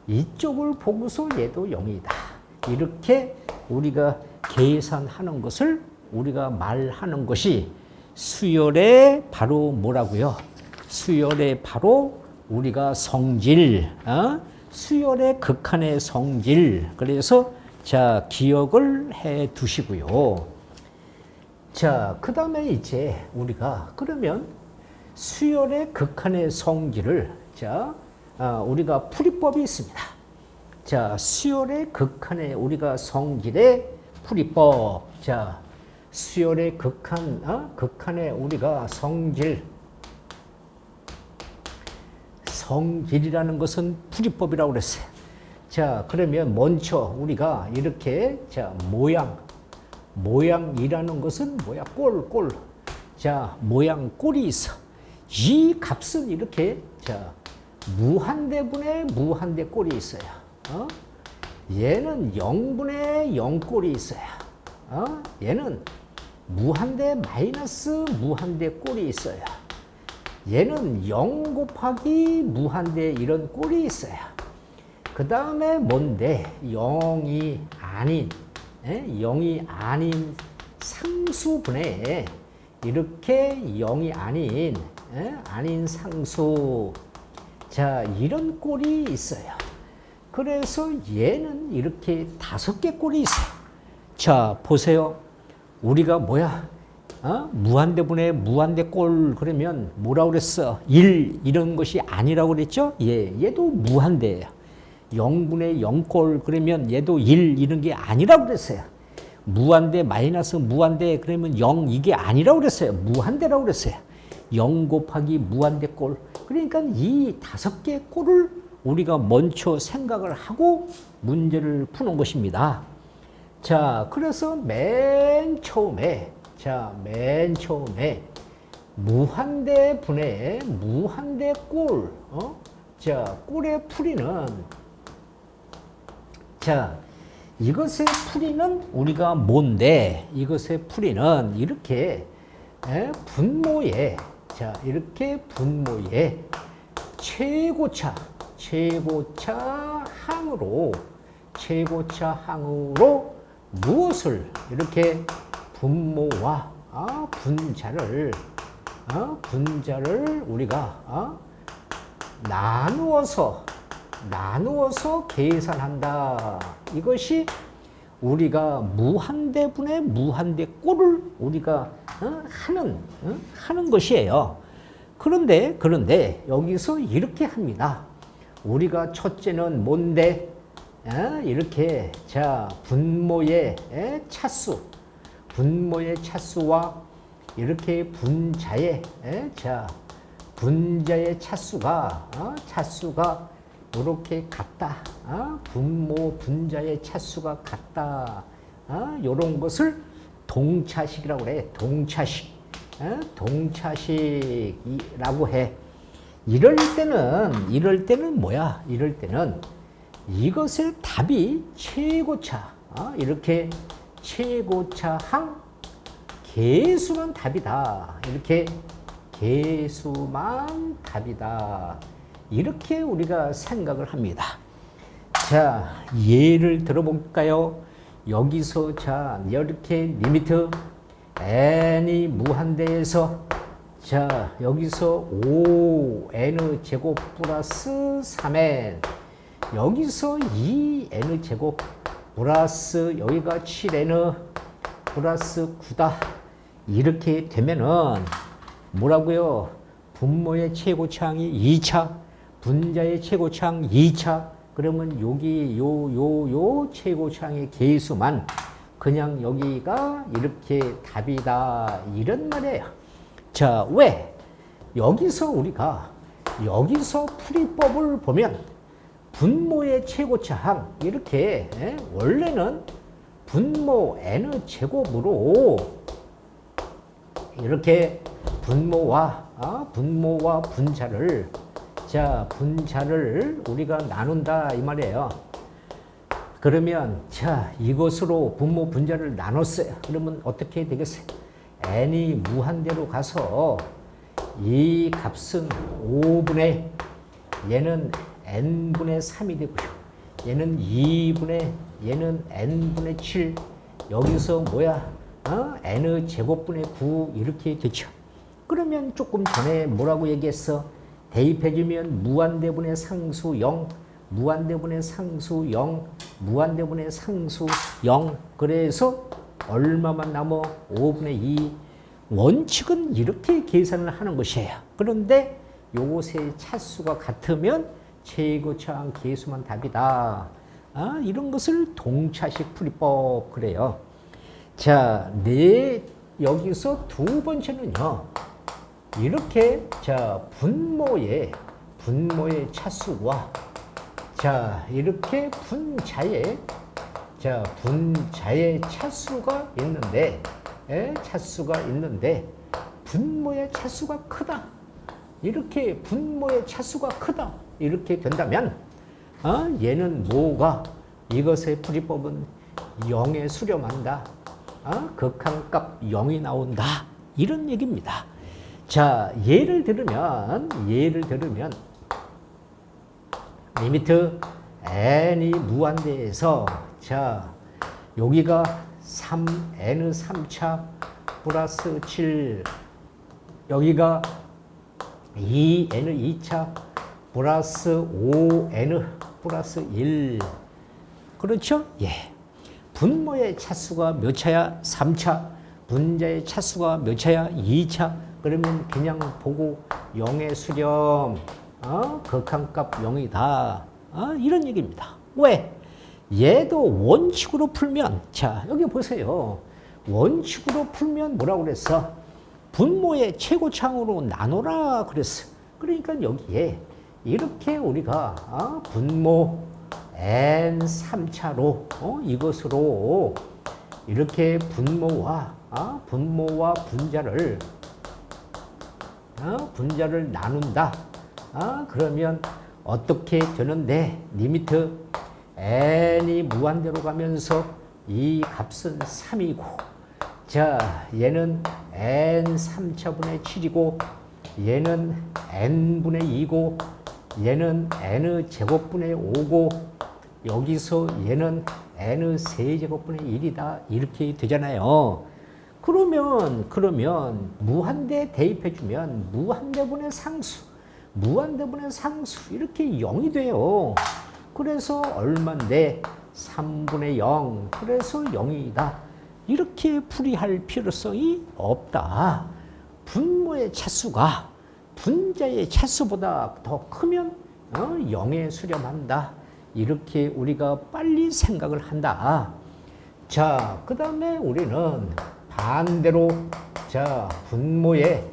이쪽을 보고서 얘도 0이다. 이렇게 우리가 계산하는 것을 우리가 말하는 것이 수열의 바로 뭐라고요? 수열의 바로 우리가 성질, 수열의 극한의 성질. 그래서 자, 기억을 해 두시고요. 자, 그 다음에 이제 우리가 그러면 수열의 극한의 성질을 자, 우리가 풀이법이 있습니다. 자, 수열의 극한의 우리가 성질의 풀이법. 자, 수열의 극한의 우리가 성질이라는 것은 풀이법이라고 그랬어요. 자, 그러면 먼저 우리가 이렇게 자, 모양이라는 것은 뭐야? 꼴. 자, 모양 꼴이 있어. 이 값은 이렇게 자, 무한대분의 무한대 꼴이 있어요. 얘는 0분의 0 꼴이 있어요. 얘는 무한대 마이너스 무한대 꼴이 있어요. 얘는 0 곱하기 무한대 이런 꼴이 있어요. 그 다음에 뭔데? 0이 아닌 상수분의 이렇게 0이 아닌 상수. 자, 이런 꼴이 있어요. 그래서 얘는 이렇게 5개 꼴이 있어요. 자, 보세요. 우리가 뭐야? 무한대분의 무한대 꼴 그러면 뭐라고 그랬어? 1 이런 것이 아니라고 그랬죠? 얘도 무한대예요. 0분의 0꼴 그러면 얘도 1 이런 게 아니라고 그랬어요. 무한대 마이너스 무한대 그러면 0 이게 아니라고 그랬어요. 무한대라고 그랬어요. 0 곱하기 무한대 꼴. 그러니까 이 5개 꼴을 우리가 먼저 생각을 하고 문제를 푸는 것입니다. 자, 그래서 맨 처음에 무한대 분의 무한대 꼴, 자, 꼴의 풀이는, 자, 이것의 풀이는 우리가 뭔데, 이것의 풀이는 이렇게 분모에, 자, 이렇게 분모에 최고차 항으로 무엇을 이렇게 분모와 분자를 우리가 나누어서 계산한다. 이것이 우리가 무한대분의 무한대꼴을 우리가 하는 것이에요. 그런데 여기서 이렇게 합니다. 우리가 첫째는 뭔데? 이렇게 자 분모의 차수와 이렇게 분자의 차수가 이렇게 같다. 분모 분자의 차수가 같다. 이런 것을 동차식이라고 해. 동차식이라고 해. 이럴 때는 뭐야? 이럴 때는 이것의 답이 최고차, 이렇게 최고차항 개수만 답이다. 이렇게 개수만 답이다. 이렇게 우리가 생각을 합니다. 자, 예를 들어볼까요? 여기서 자, 이렇게 리미트 n이 무한대에서 자, 여기서 5n 제곱 플러스 3n 여기서 2n 제곱 플러스 여기가 7n 플러스 9다. 이렇게 되면은 뭐라고요? 분모의 최고차항이 2차, 분자의 최고차항 2차. 그러면 여기 요 최고차항의 개수만 그냥 여기가 이렇게 답이다. 이런 말이에요. 자, 왜? 여기서 우리가 여기서 풀이법을 보면 분모의 최고차항 이렇게 원래는 분모 n 제곱으로 이렇게 분모와 분자를 분자를 우리가 나눈다 이 말이에요. 그러면 자 이것으로 분모 분자를 나눴어요. 그러면 어떻게 되겠어요? n이 무한대로 가서 이 값은 5분의 얘는 n분의 3이 되고요. 얘는 2분의 얘는 n분의 7 여기서 뭐야? n 제곱분의 9 이렇게 되죠. 그러면 조금 전에 뭐라고 얘기했어? 대입해주면 무한대분의 상수 0 무한대분의 상수 0 무한대분의 상수 0 그래서 얼마만 남어? 5분의 2 원칙은 이렇게 계산을 하는 것이에요. 그런데 요것의 차수가 같으면 최고차항 개수만 답이다. 이런 것을 동차식 풀이법 그래요. 자, 여기서 두 번째는요. 이렇게 자 분모의 차수와 자 이렇게 분자의 차수가 있는데 분모의 차수가 크다. 이렇게 분모의 차수가 크다. 이렇게 된다면 얘는 뭐가 이것의 풀이법은 0에 수렴한다. 극한값 0이 나온다. 이런 얘기입니다. 자, 예를 들으면 리미트 n이 무한대에서 자 여기가 3n 3차 플러스 7 여기가 2n 2차 플러스 5n 플러스 1 그렇죠? 예. 분모의 차수가 몇 차야? 3차. 분자의 차수가 몇 차야? 2차. 그러면 그냥 보고 0의 수렴, 극한값 0이다. 이런 얘기입니다. 왜? 얘도 원칙으로 풀면, 자, 여기 보세요. 원칙으로 풀면 뭐라고 그랬어? 분모의 최고차항으로 나눠라 그랬어. 그러니까 여기에 이렇게 우리가 분모 n 3차로 이것으로 이렇게 분모와 분자를 나눈다. 그러면 어떻게 되는데 리미트 n이 무한대로 가면서 이 값은 3이고 자 얘는 n 3차분의 7이고 얘는 n분의 2고 얘는 n 제곱분의 5고 여기서 얘는 n 세제곱분의 1이다 이렇게 되잖아요. 그러면 무한대 대입해주면 무한대분의 상수 이렇게 0이 돼요. 그래서 얼만데 3분의 0 그래서 0이다. 이렇게 풀이할 필요성이 없다. 분모의 차수가 분자의 차수보다 더 크면 0에 수렴한다. 이렇게 우리가 빨리 생각을 한다. 자, 그 다음에 우리는 반대로 자 분모의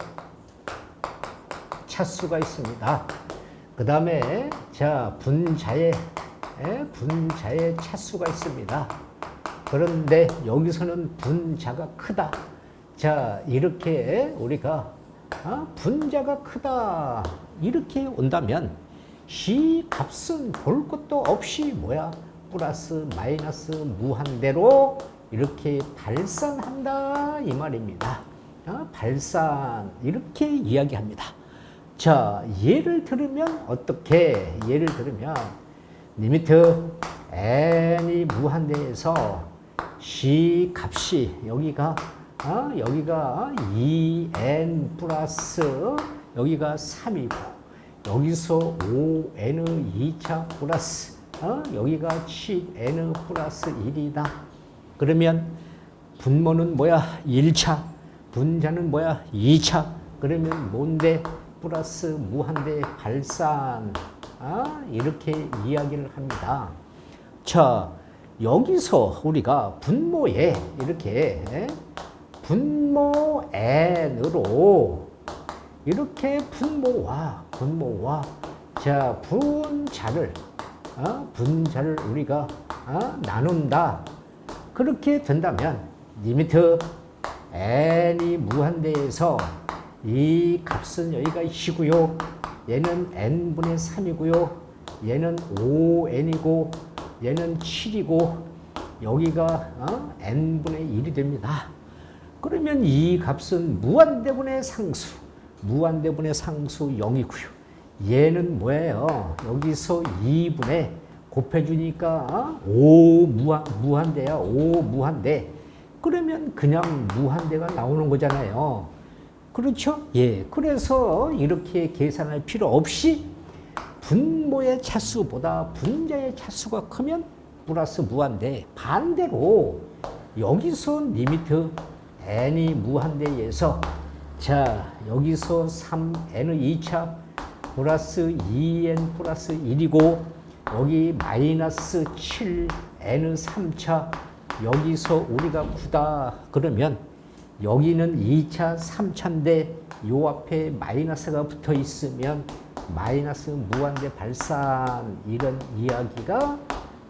차수가 있습니다. 그 다음에 자 분자의 차수가 있습니다. 그런데 여기서는 분자가 크다. 자 이렇게 우리가 분자가 크다 이렇게 온다면 이 값은 볼 것도 없이 뭐야 플러스 마이너스 무한대로 이렇게 발산한다 이 말입니다. 발산 이렇게 이야기합니다. 자 예를 들으면 어떻게 예를 들으면 리미트 n이 무한대에서 c 값이 여기가 2n 플러스 여기가 3이고 여기서 5n 2차 플러스 여기가 7n 플러스 1이다. 그러면 분모는 뭐야? 1차. 분자는 뭐야? 2차. 그러면 뭔데? 플러스 무한대 발산. 이렇게 이야기를 합니다. 자, 여기서 우리가 분모에 이렇게 분모 n으로 이렇게 분모와 자 분자를 우리가 나눈다. 그렇게 된다면 리미트 n이 무한대에서 이 값은 여기가 2고요. 얘는 n분의 3이고요. 얘는 5n이고 얘는 7이고 여기가 n분의 1이 됩니다. 그러면 이 값은 무한대분의 상수 0이고요. 얘는 뭐예요? 여기서 2분의 곱해주니까 5 무한대야. 5 무한대. 그러면 그냥 무한대가 나오는 거잖아요. 그렇죠? 예. 그래서 이렇게 계산할 필요 없이 분모의 차수보다 분자의 차수가 크면 플러스 무한대. 반대로 여기서 리미트 n이 무한대에서 자 여기서 3n의 2차 플러스 2n 플러스 1이고 여기 마이너스 7n 3차 여기서 우리가 9다 그러면 여기는 2차 3차인데 요 앞에 마이너스가 붙어 있으면 마이너스 무한대 발산 이런 이야기가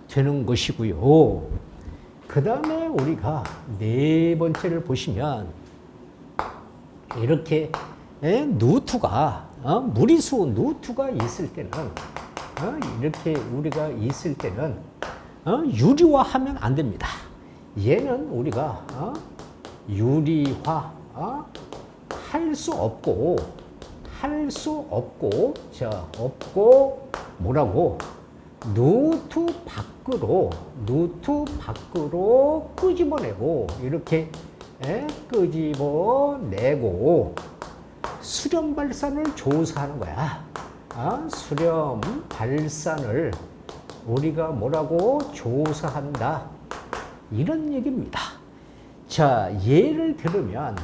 되는 것이고요. 그 다음에 우리가 네 번째를 보시면 이렇게 누트가 무리수 누트가 있을 때는 이렇게 우리가 있을 때는 유리화하면 안 됩니다. 얘는 우리가 유리화 할 수 없고 자 없고 뭐라고 누트 밖으로 끄집어내고 이렇게 끄집어내고 수렴 발산을 조사하는 거야. 수렴 발산을 우리가 뭐라고 조사한다. 이런 얘기입니다. 자, 예를 들으면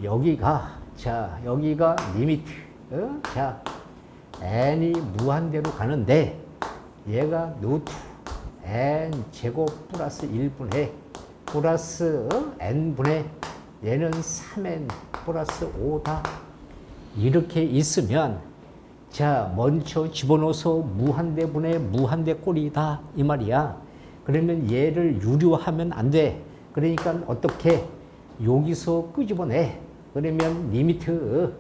여기가 리미트. 자, n이 무한대로 가는데 얘가 누트 n 제곱 플러스 1분의 플러스 n분의 얘는 3n 플러스 5다. 이렇게 있으면 자, 먼저 집어넣어서 무한대분의 무한대꼴이다 이 말이야. 그러면 얘를 유료하면 안 돼. 그러니까 어떻게 여기서 끄집어내. 그러면 리미트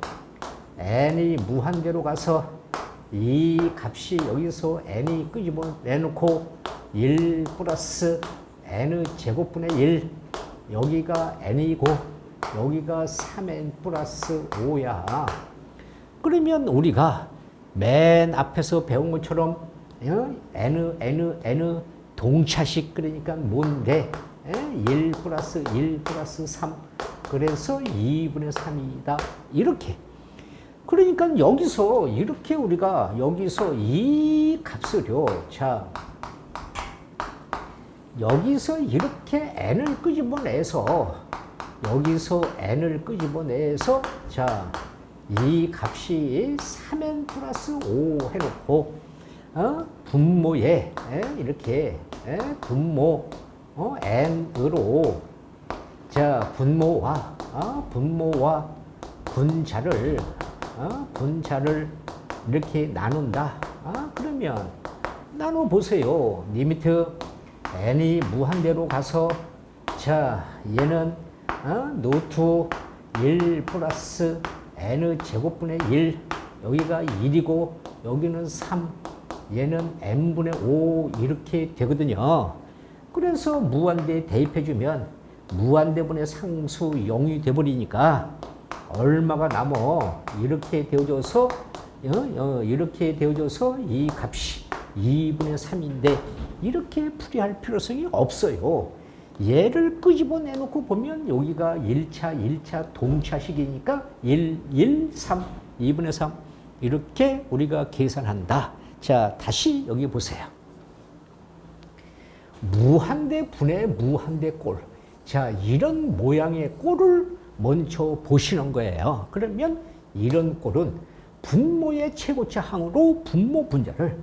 n이 무한대로 가서 이 값이 여기서 n이 끄집어내놓고 1 플러스 n 제곱분의 1 여기가 n이고 여기가 3n 플러스 5야. 그러면 우리가 맨 앞에서 배운 것처럼 n 동차식 그러니까 뭔데 1 플러스 1 플러스 3 그래서 2분의 3이다 이렇게. 그러니까 여기서 이렇게 우리가 여기서 이 값을요. 자, 여기서 이렇게 n을 끄집어내서 여기서 n을 끄집어내서 자, 이 값이 3n 플러스 5 해놓고 분모에 이렇게 분모 n으로 자 분모와 분자를 이렇게 나눈다. 그러면 나눠 보세요. 리미트 n이 무한대로 가서 자 얘는 노트 1 플러스 n 제곱분의 1 여기가 1이고 여기는 3 얘는 n분의 5 이렇게 되거든요. 그래서 무한대에 대입해주면 무한대분의 상수 0이 돼버리니까 얼마가 남어 이렇게 되어져서 이렇게 되어져서 이 값이 2분의 3인데 이렇게 풀이할 필요성이 없어요. 얘를 끄집어내놓고 보면 여기가 1차 동차식이니까 1, 3, 2분의 3 이렇게 우리가 계산한다. 자, 다시 여기 보세요. 무한대 분의 무한대 꼴. 자, 이런 모양의 꼴을 먼저 보시는 거예요. 그러면 이런 꼴은 분모의 최고차 항으로 분모 분자를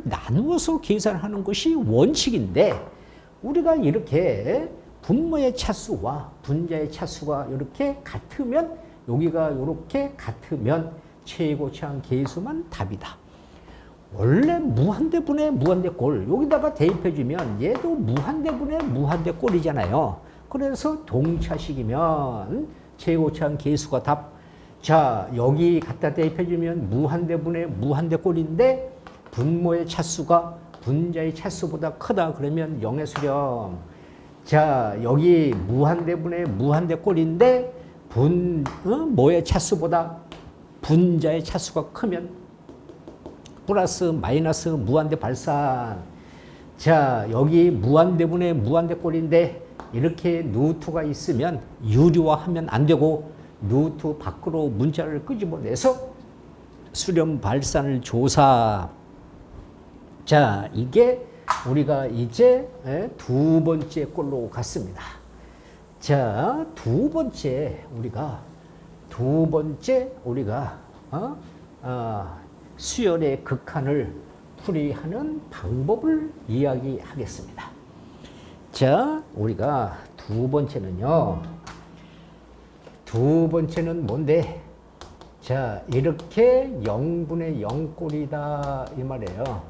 나누어서 계산하는 것이 원칙인데 우리가 이렇게 분모의 차수와 분자의 차수가 이렇게 같으면 여기가 이렇게 같으면 최고차항 계수만 답이다. 원래 무한대분의 무한대꼴 여기다가 대입해주면 얘도 무한대분의 무한대꼴이잖아요. 그래서 동차식이면 최고차항 계수가 답. 자, 여기 갖다 대입해주면 무한대분의 무한대꼴인데 분모의 차수가 분자의 차수보다 크다. 그러면 0의 수렴. 자, 여기 무한대분의 무한대꼴인데 분모의 차수보다 분자의 차수가 크면 플러스 마이너스 무한대 발산. 자, 여기 무한대분의 무한대꼴인데 이렇게 루트가 있으면 유리화하면 안 되고 루트 밖으로 문자를 끄집어내서 수렴 발산을 조사. 자, 이게 우리가 이제 두 번째 꼴로 갔습니다. 자, 두 번째 우리가 수열의 극한을 풀이하는 방법을 이야기하겠습니다. 자, 우리가 두 번째는 뭔데? 자, 이렇게 0분의 0꼴이다 이 말이에요.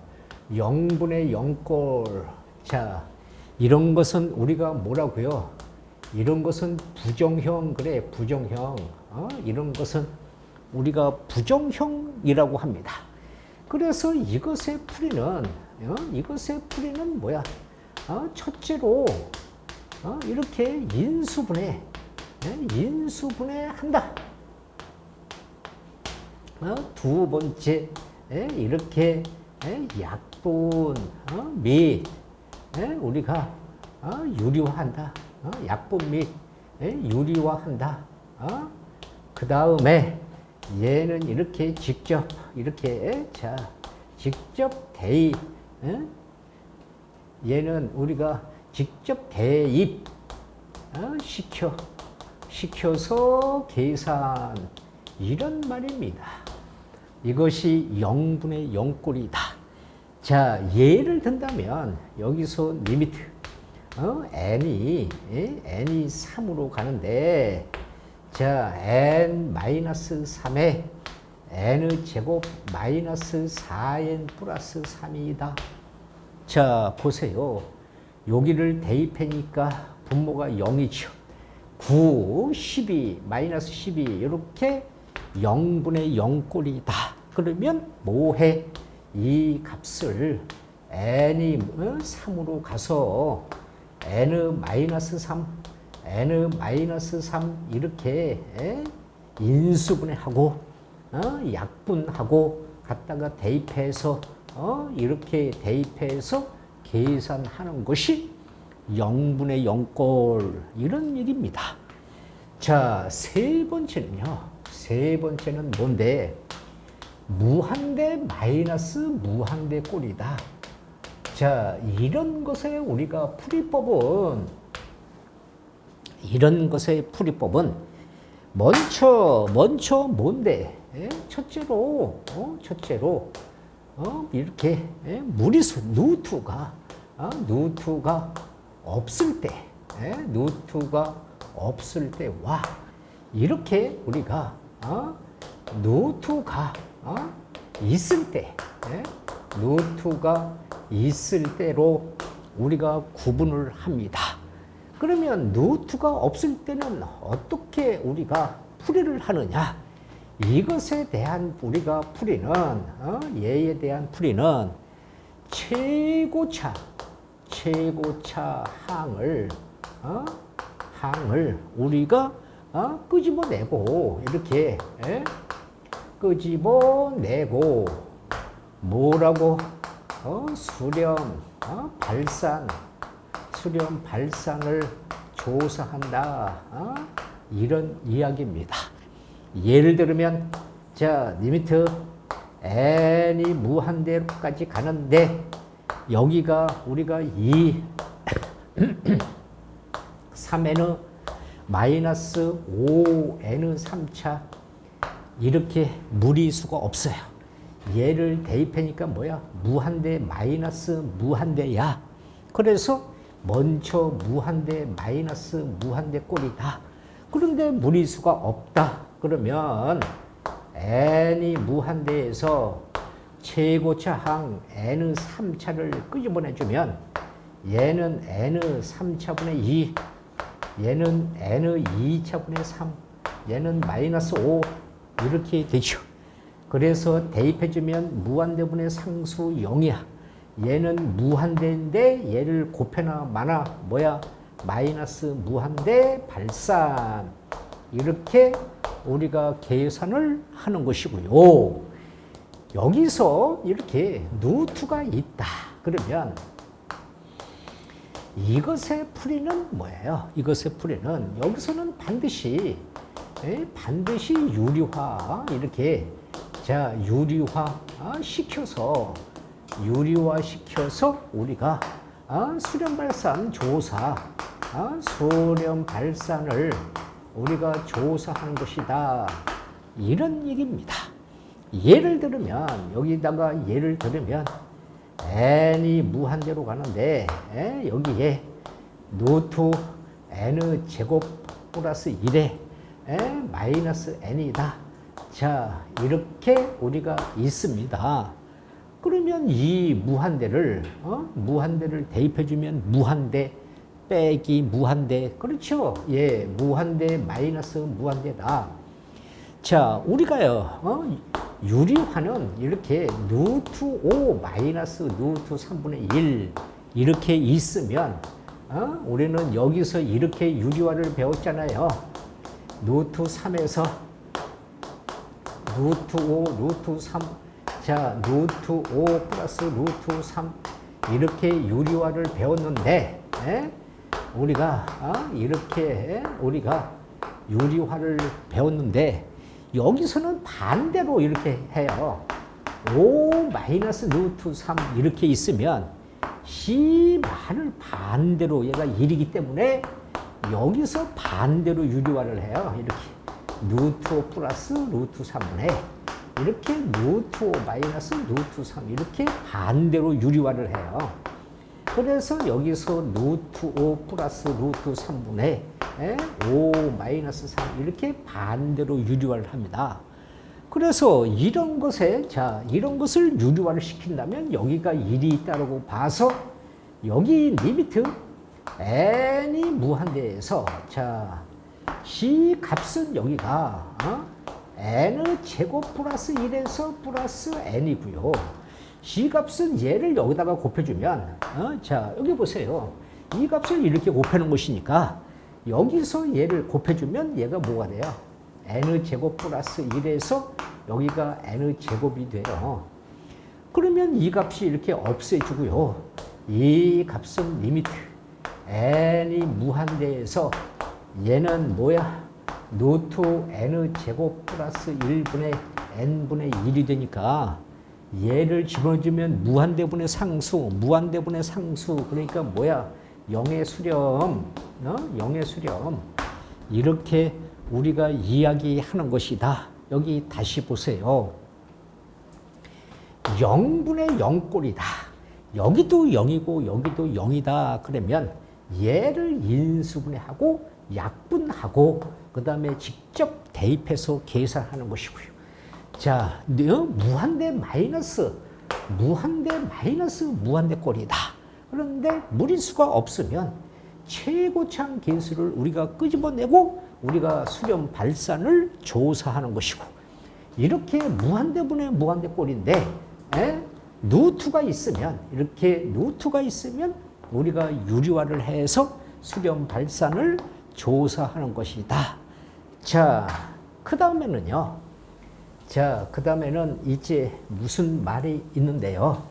0분의 0꼴. 자, 이런 것은 우리가 뭐라고요? 이런 것은 부정형. 그래, 부정형. 이런 것은 우리가 부정형이라고 합니다. 그래서 이것의 풀이는 뭐야? 첫째로 이렇게 인수분해 한다. 두 번째 이렇게 약분 및 우리가 유리화한다. 약분 및 유리화한다. 그 다음에 얘는 이렇게 직접 대입. 얘는 우리가 직접 대입 시켜서 계산 이런 말입니다. 이것이 0분의 0꼴이다. 자, 예를 든다면 여기서 리미트 n이 3으로 가는데 자, n-3에 n의 제곱 마이너스 4n 플러스 3이다. 자, 보세요. 여기를 대입하니까 분모가 0이죠. 9, 12, 마이너스 12 이렇게 0분의 0꼴이다. 그러면 뭐해? 이 값을 n이 3으로 가서 n-3, n-3 이렇게 인수분해하고 약분하고 갖다가 대입해서 이렇게 대입해서 계산하는 것이 0분의 0꼴 이런 얘기입니다. 자, 세 번째는 뭔데? 무한대 마이너스 무한대 꼴이다. 자, 이런 것의 우리가 풀이법은 먼저 뭔데? 첫째로 이렇게 무리수 루트가 없을 때와 이렇게 우리가 루트가 있을 때로 우리가 구분을 합니다. 그러면 루트가 없을 때는 어떻게 우리가 풀이를 하느냐? 이것에 대한 우리가 풀이는 얘에 대한 풀이는 최고차 항을 우리가 끄집어내고 이렇게 끄집어내고 뭐라고 수렴 발산을 조사한다. 이런 이야기입니다. 예를 들면 자, 리미트 n이 무한대로까지 가는데 여기가 우리가 3n 마이너스 5n 3차 이렇게 무리수가 없어요. 얘를 대입하니까 뭐야? 무한대 마이너스 무한대야. 그래서 먼저 무한대 마이너스 무한대 꼴이다. 그런데 무리수가 없다. 그러면 n이 무한대에서 최고차 항 n 3차를 끄집어내주면 얘는 n 3차분의 2, 얘는 n 2차분의 3, 얘는 마이너스 5 이렇게 되죠. 그래서 대입해주면 무한대분의 상수 0이야. 얘는 무한대인데 얘를 곱해나 마나 뭐야? 마이너스 무한대 발산. 이렇게 우리가 계산을 하는 것이고요. 여기서 이렇게 루트가 있다. 그러면 이것의 풀이는 뭐예요? 이것의 풀이는 여기서는 반드시 유리화 이렇게 자 유리화 시켜서 우리가 수렴 발산 조사 수렴 발산을 우리가 조사하는 것이다. 이런 얘기입니다. 예를 들면 여기다가 예를 들면 n이 무한대로 가는데 여기에 루트 n 제곱 플러스 1에 마이너스 n이다. 자, 이렇게 우리가 있습니다. 그러면 이 무한대를 대입해주면 무한대 빼기 무한대, 그렇죠? 예, 무한대 마이너스 무한대다. 자, 우리가요 유리화는 이렇게 루트 5 마이너스 루트 3분의 1 이렇게 있으면 우리는 여기서 이렇게 유리화를 배웠잖아요. 루트 3에서 루트 5 루트 3 자, 루트 5 플러스 루트 3 이렇게 유리화를 배웠는데 우리가 이렇게 우리가 유리화를 배웠는데 여기서는 반대로 이렇게 해요. 5 마이너스 루트 3 이렇게 있으면 C만을 반대로 얘가 1이기 때문에 여기서 반대로 유리화를 해요. 이렇게 루트 5 플러스 루트 3분의 이렇게 루트 5 마이너스 루트 3 이렇게 반대로 유리화를 해요. 그래서 여기서 루트 5 플러스 루트 3분의 5 마이너스 3 이렇게 반대로 유리화를 합니다. 그래서 이런 것에 이런 것을 유리화를 시킨다면 여기가 1이 있다고 봐서 여기 리미트 n이 무한대에서 c 값은 여기가 n 제곱 플러스 1에서 플러스 n이고요. c 값은 얘를 여기다가 곱해주면 여기 보세요. 이 값을 이렇게 곱해놓은 것이니까 여기서 얘를 곱해주면 얘가 뭐가 돼요? n 제곱 플러스 1에서 여기가 n 제곱이 돼요. 그러면 이 값이 이렇게 없애주고요. 이 값은 리미트 n이 무한대에서 얘는 뭐야? 루트 n 제곱 플러스 1분의 n분의 1이 되니까 얘를 집어주면 무한대분의 상수, 무한대분의 상수. 그러니까 뭐야? 0의 수렴, 0의 수렴. 이렇게 우리가 이야기하는 것이다. 여기 다시 보세요. 0분의 0꼴이다. 여기도 0이고 여기도 0이다. 그러면 얘를 인수분해하고 약분하고 그 다음에 직접 대입해서 계산하는 것이고요. 무한대 마이너스 무한대 꼴이다. 그런데 무리수가 없으면 최고차항 계수를 우리가 끄집어내고 우리가 수렴 발산을 조사하는 것이고, 이렇게 무한대분의 무한대 꼴인데 루트가 있으면 이렇게 루트가 있으면 우리가 유리화를 해서 수렴 발산을 조사하는 것이다. 그 다음에는요. 그 다음에는 이제 무슨 말이 있는데요.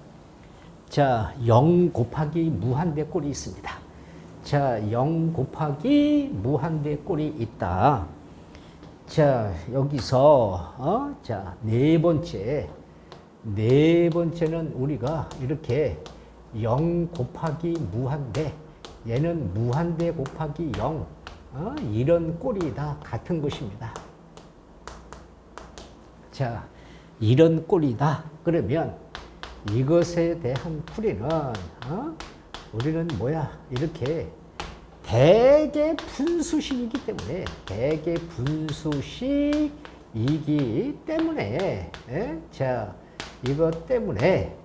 0 곱하기 무한대 꼴이 있습니다. 0 곱하기 무한대 꼴이 있다. 여기서 네 번째는 우리가 이렇게 0 곱하기 무한대, 얘는 무한대 곱하기 0, 이런 꼴이 다 같은 것입니다. 이런 꼴이다. 그러면 이것에 대한 풀이는 우리는 뭐야? 이렇게 대개 분수식이기 때문에 이것 때문에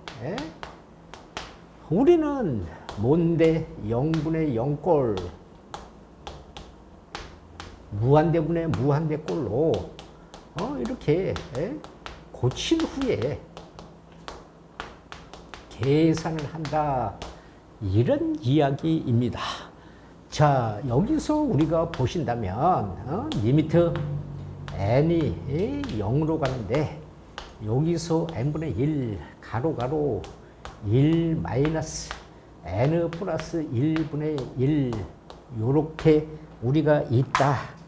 우리는 뭔데 0분의 0꼴 무한대분의 무한대꼴로 이렇게 고친 후에 계산을 한다. 이런 이야기입니다. 여기서 우리가 보신다면 리미트 n이 0으로 가는데 여기서 n분의 1 가로 1 마이너스 n 플러스 1분의 1 요렇게 우리가 있다.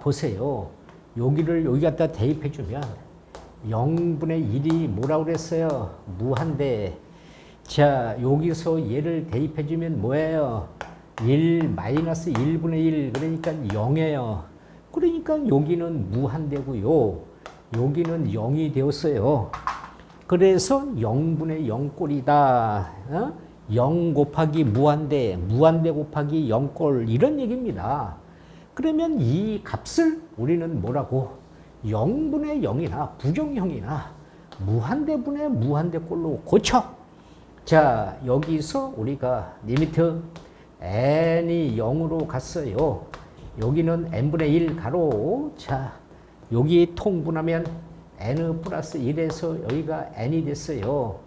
보세요. 여기를 여기 갖다 대입해 주면 0분의 1이 뭐라고 그랬어요? 무한대. 여기서 얘를 대입해 주면 뭐예요? 1 마이너스 1분의 1 그러니까 0이에요. 그러니까 여기는 무한대고요. 여기는 0이 되었어요. 그래서 0분의 0꼴이다. 0 곱하기 무한대, 무한대 곱하기 0꼴 이런 얘기입니다. 그러면 이 값을 우리는 뭐라고? 0분의 0이나 부정형이나 무한대분의 무한대꼴로 고쳐. 여기서 우리가 리미트 n이 0으로 갔어요. 여기는 n분의 1 가로. 여기 통분하면 n 플러스 1에서 여기가 n이 됐어요.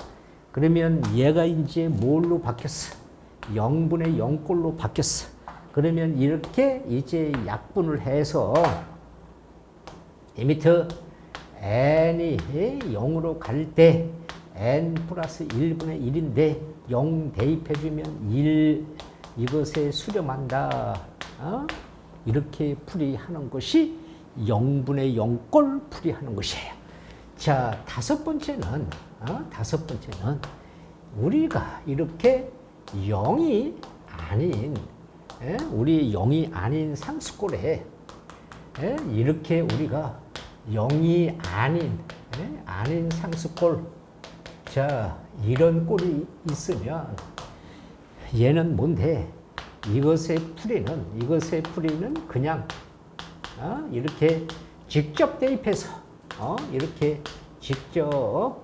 그러면 얘가 이제 뭘로 바뀌었어? 0분의 0꼴로 바뀌었어. 그러면 이렇게 이제 약분을 해서 리미트 n이 0으로 갈 때 n 플러스 1분의 1인데 0 대입해주면 1 이것에 수렴한다. 이렇게 풀이하는 것이 0분의 0꼴 풀이하는 것이에요. 다섯 번째는 우리가 이렇게 0이 아닌 우리 0이 아닌 상수꼴에 이렇게 우리가 0이 아닌 상수꼴 이런 꼴이 있으면 얘는 뭔데? 이것의 풀이는 그냥 이렇게 직접 대입해서 이렇게 직접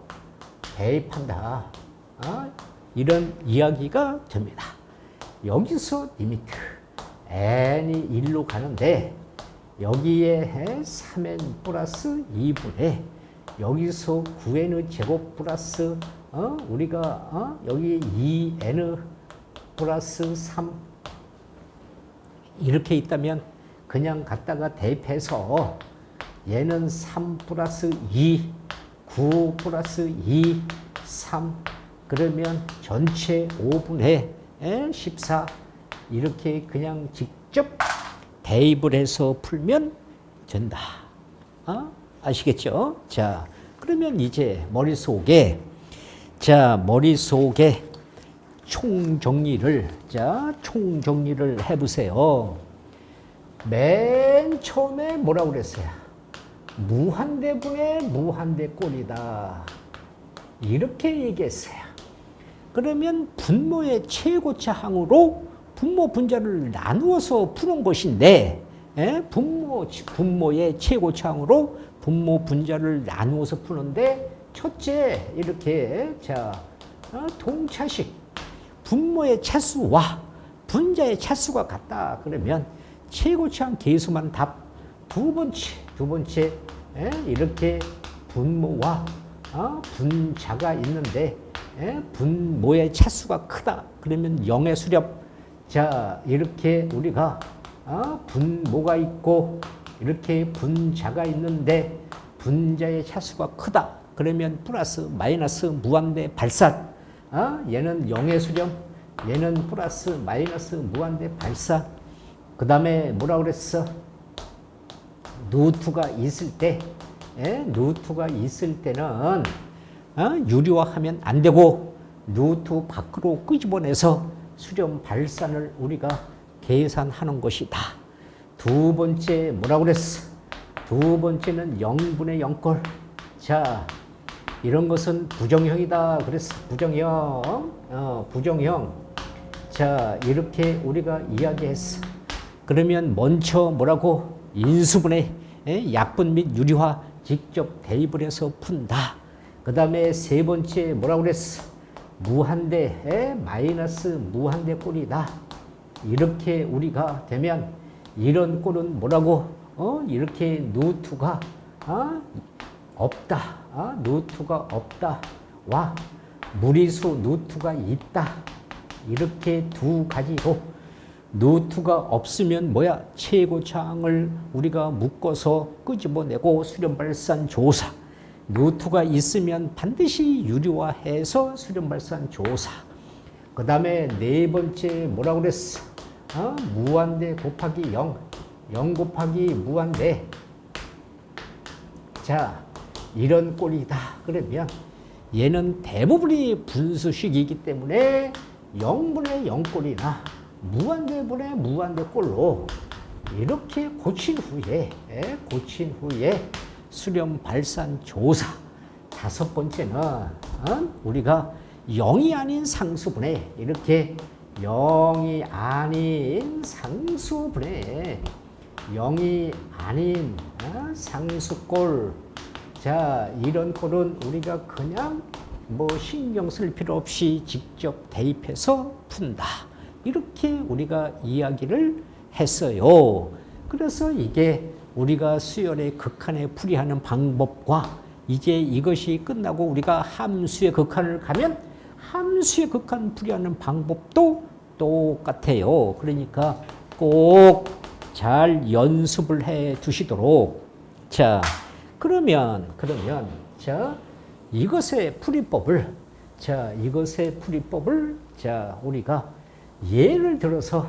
대입한다. 이런 이야기가 됩니다. 여기서 리미트 n이 1로 가는데 여기에 3n 플러스 2분의 여기서 9n 제곱 플러스 우리가 여기 2n 플러스 3 이렇게 있다면 그냥 갖다가 대입해서 얘는 3 플러스 2, 9 플러스 2, 3 그러면 전체 5분의 14 이렇게 그냥 직접 대입을 해서 풀면 된다. 아시겠죠? 자, 그러면 이제 머릿속에 총정리를 해보세요. 맨 처음에 뭐라고 그랬어요? 무한대분의 무한대꼴이다. 이렇게 얘기했어요. 그러면 분모의 최고차 항으로 분모 분자를 나누어서 푸는 것인데, 분모의 최고차 항으로 분모 분자를 나누어서 푸는데, 첫째, 이렇게, 동차식. 분모의 차수와 분자의 차수가 같다. 그러면 최고차 항 계수만 답. 두 번째, 이렇게 분모와 분자가 있는데, 분모의 차수가 크다. 그러면 0의 수렴. 이렇게 우리가 분모가 있고 이렇게 분자가 있는데 분자의 차수가 크다. 그러면 플러스 마이너스 무한대 발산. 얘는 0의 수렴. 얘는 플러스 마이너스 무한대 발산. 그 다음에 뭐라 그랬어? 루트가 있을 때는 유리화하면 안 되고 루트 밖으로 끄집어내서 수렴 발산을 우리가 계산하는 것이다. 두 번째 뭐라고 그랬어? 두 번째는 0분의 0꼴. 이런 것은 부정형이다. 그래서 부정형. 이렇게 우리가 이야기했어. 그러면 먼저 뭐라고? 인수분해, 약분 및 유리화 직접 대입을 해서 푼다. 그 다음에 세 번째 뭐라고 그랬어? 무한대, 마이너스 무한대 꼴이다. 이렇게 우리가 되면 이런 꼴은 뭐라고? 이렇게 루트가 없다. 루트가 없다. 와, 무리수 루트가 있다. 이렇게 두 가지로 루트가 없으면 뭐야? 최고차항을 우리가 묶어서 끄집어내고 수렴발산 조사. 루트가 있으면 반드시 유리화해서 수렴발산 조사. 그 다음에 네 번째 뭐라고 그랬어? 무한대 곱하기 0. 0 곱하기 무한대. 이런 꼴이다. 그러면 얘는 대부분이 분수식이기 때문에 0분의 0꼴이나 무한대분의 무한대꼴로 이렇게 고친 후에 수렴 발산 조사. 다섯 번째는 우리가 0이 아닌 상수분해. 이렇게 0이 아닌 상수분해. 0이 아닌 상수꼴. 이런 꼴은 우리가 그냥 신경 쓸 필요 없이 직접 대입해서 푼다. 이렇게 우리가 이야기를 했어요. 그래서 이게 우리가 수열의 극한에 풀이하는 방법과 이제 이것이 끝나고 우리가 함수의 극한을 가면 함수의 극한 풀이하는 방법도 똑같아요. 그러니까 꼭 잘 연습을 해 두시도록. 그러면 이것의 풀이법을 우리가 예를 들어서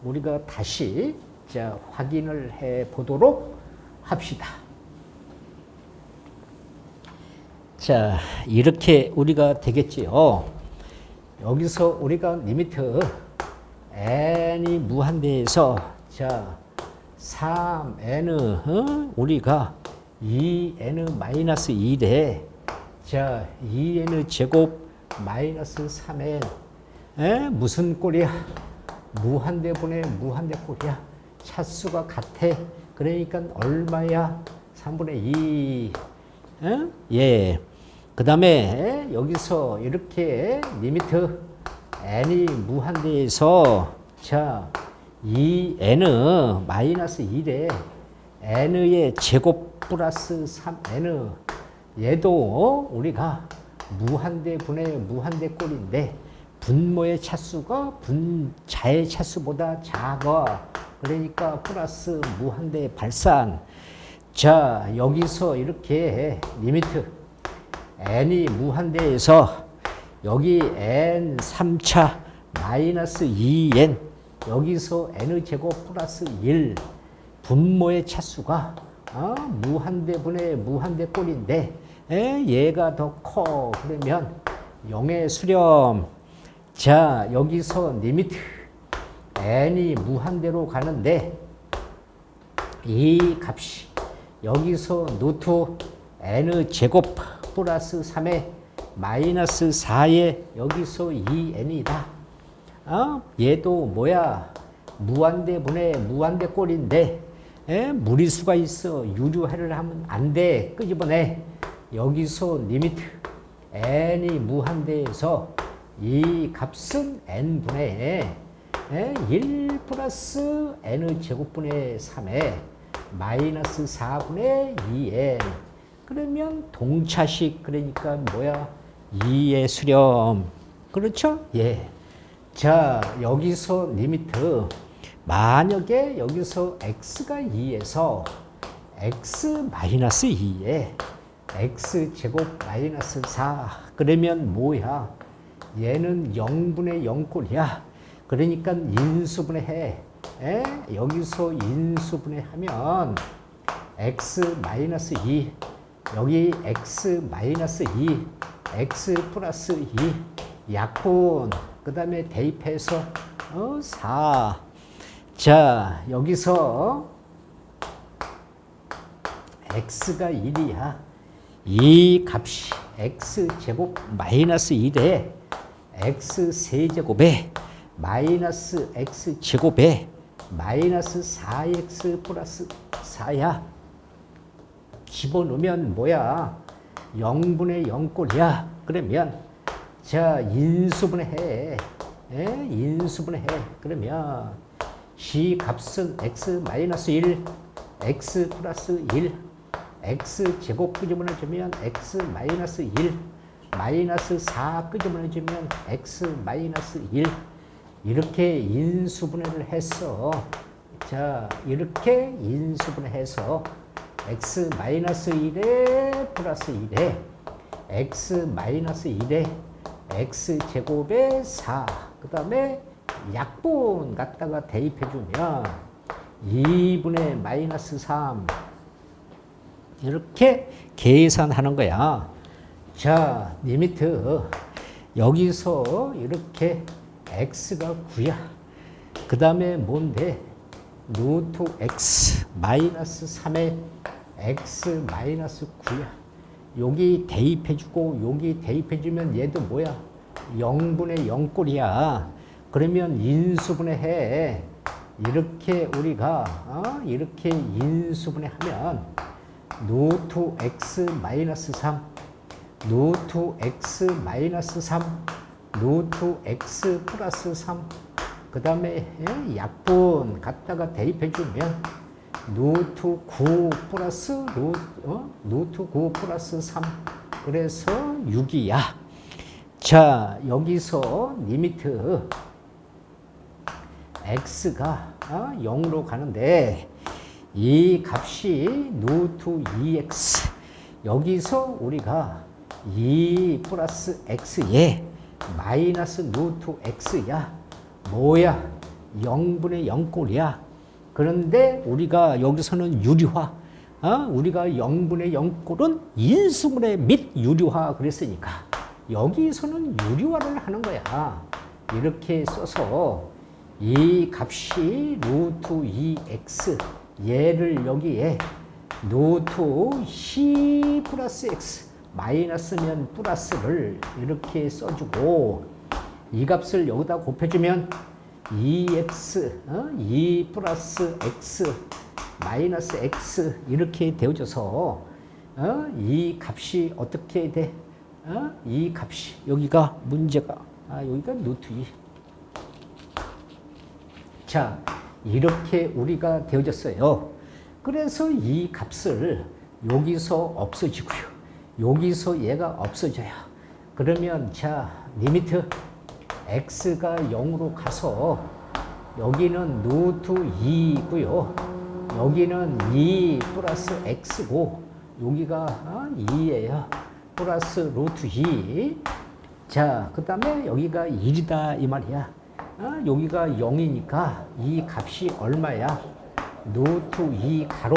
우리가 다시 확인을 해 보도록 합시다. 이렇게 우리가 되겠지요. 여기서 우리가 리미트 n이 무한대에서 3n 우리가 2n 마이너스 1에 2n 제곱 마이너스 3n 무슨 꼴이야? 무한대분의 무한대꼴이야. 차수가 같아. 그러니까 얼마야? 3분의 2. 어? 예. 그 다음에 여기서 이렇게 리미트 n이 무한대에서 자, 이 n은 마이너스 1에 n의 제곱 플러스 3n 얘도 우리가 무한대분의 무한대꼴인데 분모의 차수가 분자의 차수보다 작아. 그러니까 플러스 무한대 발산. 자, 여기서 이렇게 리미트 n이 무한대에서 여기 n 3차 마이너스 2n 여기서 n제곱 플러스 1 분모의 차수가 무한대분의 무한대꼴인데 얘가 더 커. 그러면 0의 수렴. 자, 여기서 리미트 n이 무한대로 가는데 이 값이 여기서 루트 n 제곱 플러스 3의 마이너스 4의 여기서 2n이다. 얘도 뭐야? 무한대분의 무한대꼴인데 무리수가 있어. 유리화를 하면 안 돼. 끄집어내. 여기서 리미트 n이 무한대에서 이 값은 n분의 1 플러스 n 제곱분의 3에 마이너스 4분의 2n. 그러면 동차식. 그러니까 뭐야? 2의 수렴. 그렇죠? 예. 자, 여기서 리미트 만약에 여기서 x가 2에서 x 마이너스 2에 x 제곱 마이너스 4 그러면 뭐야? 얘는 0분의 0꼴이야. 그러니까 인수분해해. 여기서 인수분해하면 x 마이너스 2 여기 x 마이너스 2 x 플러스 2 약분 그 다음에 대입해서 4. 자, 여기서 x가 1이야. 이 값이 x제곱 마이너스 1에 x 세제곱에 마이너스 x제곱에 마이너스 4x 플러스 4야. 집어넣으면 뭐야? 0분의 0꼴이야. 그러면 자, 인수분해해. 인수분해해. 그러면 시 값은 x 마이너스 1, x 플러스 1, x 제곱 끄집어내주면 x 마이너스 1, 마이너스 4 끄집어내주면 x 마이너스 1. 이렇게 인수분해를 했어. 자, 이렇게 인수분해해서 x 마이너스 1에 플러스 1에 x 마이너스 1에 x 제곱에 4. 그 다음에 약분 갖다가 대입해주면 2분의 마이너스 3 이렇게 계산하는 거야. 자, 리미트 여기서 이렇게 x가 9야. 그 다음에 뭔데? 루트 x 마이너스 3에 x 마이너스 9야. 여기 대입해주고 여기 대입해주면 얘도 뭐야? 0분의 0꼴이야. 그러면 인수분해해. 이렇게 우리가 이렇게 인수분해하면 루트 x 마이너스 3 루트 x 마이너스 3 루트 x 플러스 3 그 다음에 약분 갖다가 대입해주면 루트 9 플러스 루트 9 플러스 3 그래서 6이야. 자, 여기서 리미트 x가 0으로 가는데 이 값이 루트 2x 여기서 우리가 2 플러스 x에 마이너스 루트 x야. 뭐야? 0분의 0꼴이야. 그런데 우리가 여기서는 유리화. 우리가 0분의 0꼴은 인수분해 및 유리화 그랬으니까 여기서는 유리화를 하는 거야. 이렇게 써서 이 값이 루트 2x 얘를 여기에 루트 c 플러스 x 마이너스면 플러스를 이렇게 써주고 이 값을 여기다 곱해주면 2x 2 플러스 x 마이너스 x 이렇게 되어져서 이 값이 어떻게 돼? 이 값이 여기가 문제가 여기가 루트 2. 자, 이렇게 우리가 되어졌어요. 그래서 이 값을 여기서 없어지고요. 여기서 얘가 없어져요. 그러면 자, 리미트 x가 0으로 가서 여기는 루트 2고요. 여기는 2 플러스 x고 여기가 2예요. 플러스 루트 2. 자, 그 다음에 여기가 1이다 이 말이야. 여기가 0이니까 이 값이 얼마야? 루트 2 가로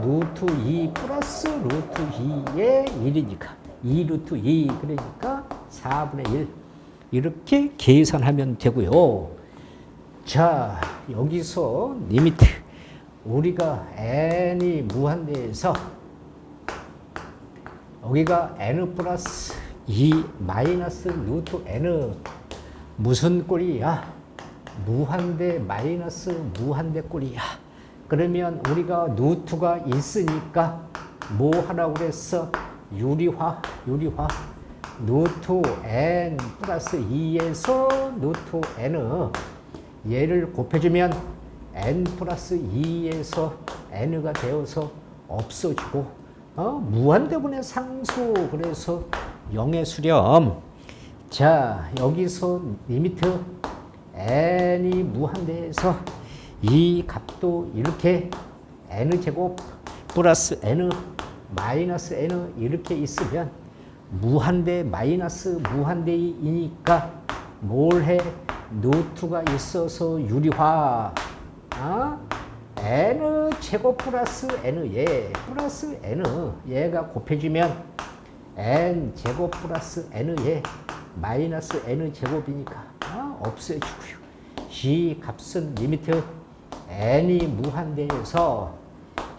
루트 2 플러스 루트 2의 1이니까 2 루트 2 그러니까 4분의 1 이렇게 계산하면 되고요. 자, 여기서 리미트 우리가 n이 무한대에서 여기가 n 플러스 2 마이너스 루트 n 무슨 꼴이야? 무한대 마이너스 무한대 꼴이야. 그러면 우리가 루트가 있으니까 뭐 하라고 그랬어? 유리화. 루트 n 플러스 2에서 루트 n 얘를 곱해주면 n 플러스 2에서 n가 되어서 없어지고 무한대분의 상수 그래서 0의 수렴. 자, 여기서 리미트 n이 무한대에서 이 값도 이렇게 n제곱 플러스 n 마이너스 n 이렇게 있으면 무한대 마이너스 무한대이니까 뭘 해? 루트가 있어서 유리화. n 제곱 플러스 n 얘 플러스 n 얘가 곱해지면 n 제곱 플러스 n 얘 마이너스 n 제곱이니까 없애주고요. g 값은 리미트 n이 무한대에서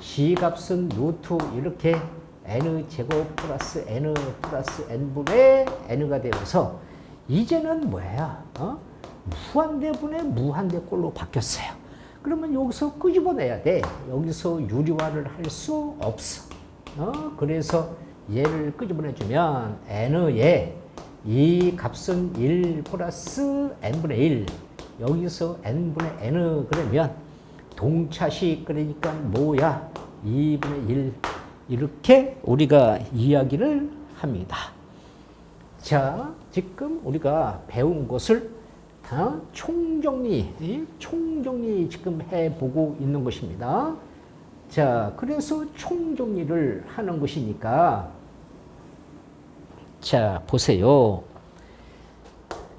c 값은 루트 이렇게 n 제곱 플러스 n 플러스 n분의 n가 되어서 이제는 뭐야? 무한대분의 무한대꼴로 바뀌었어요. 그러면 여기서 끄집어내야 돼. 여기서 유리화를 할 수 없어. 그래서 얘를 끄집어내주면 n의 이 값은 1 플러스 n분의 1 여기서 n분의 n 그러면 동차식 그러니까 뭐야? 2분의 1 이렇게 우리가 이야기를 합니다. 자, 지금 우리가 배운 것을 총정리 지금 해보고 있는 것입니다. 자, 그래서 총정리를 하는 것이니까 자, 보세요.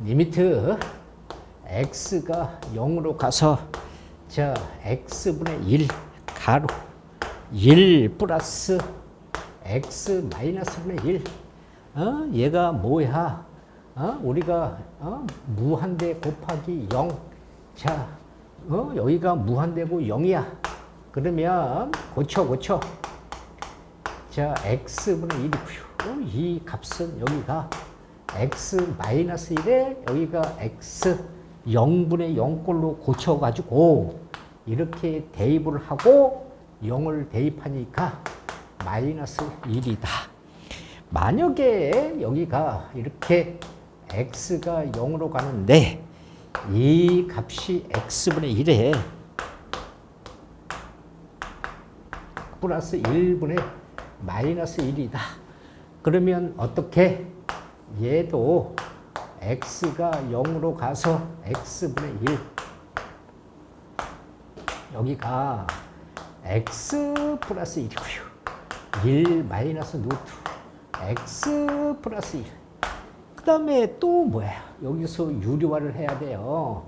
리미트 x가 0으로 가서 자, x분의 1 가로 1 플러스 x 마이너스분의 1 얘가 뭐야? 우리가 무한대 곱하기 0 자, 여기가 무한대고 0이야. 그러면 고쳐 자, x분의 1이고요. 이 값은 여기가 x 마이너스 1에 여기가 x 0분의 0꼴로 고쳐가지고 이렇게 대입을 하고 0을 대입하니까 마이너스 1이다. 만약에 여기가 이렇게 x가 0으로 가는데 이 값이 x분의 1에 플러스 1분의 마이너스 1이다. 그러면 어떻게? 얘도 x가 0으로 가서 x분의 1 여기가 x 플러스 1이고요. 1 마이너스 루트 x 플러스 1 그 다음에 또 뭐야? 여기서 유리화를 해야 돼요.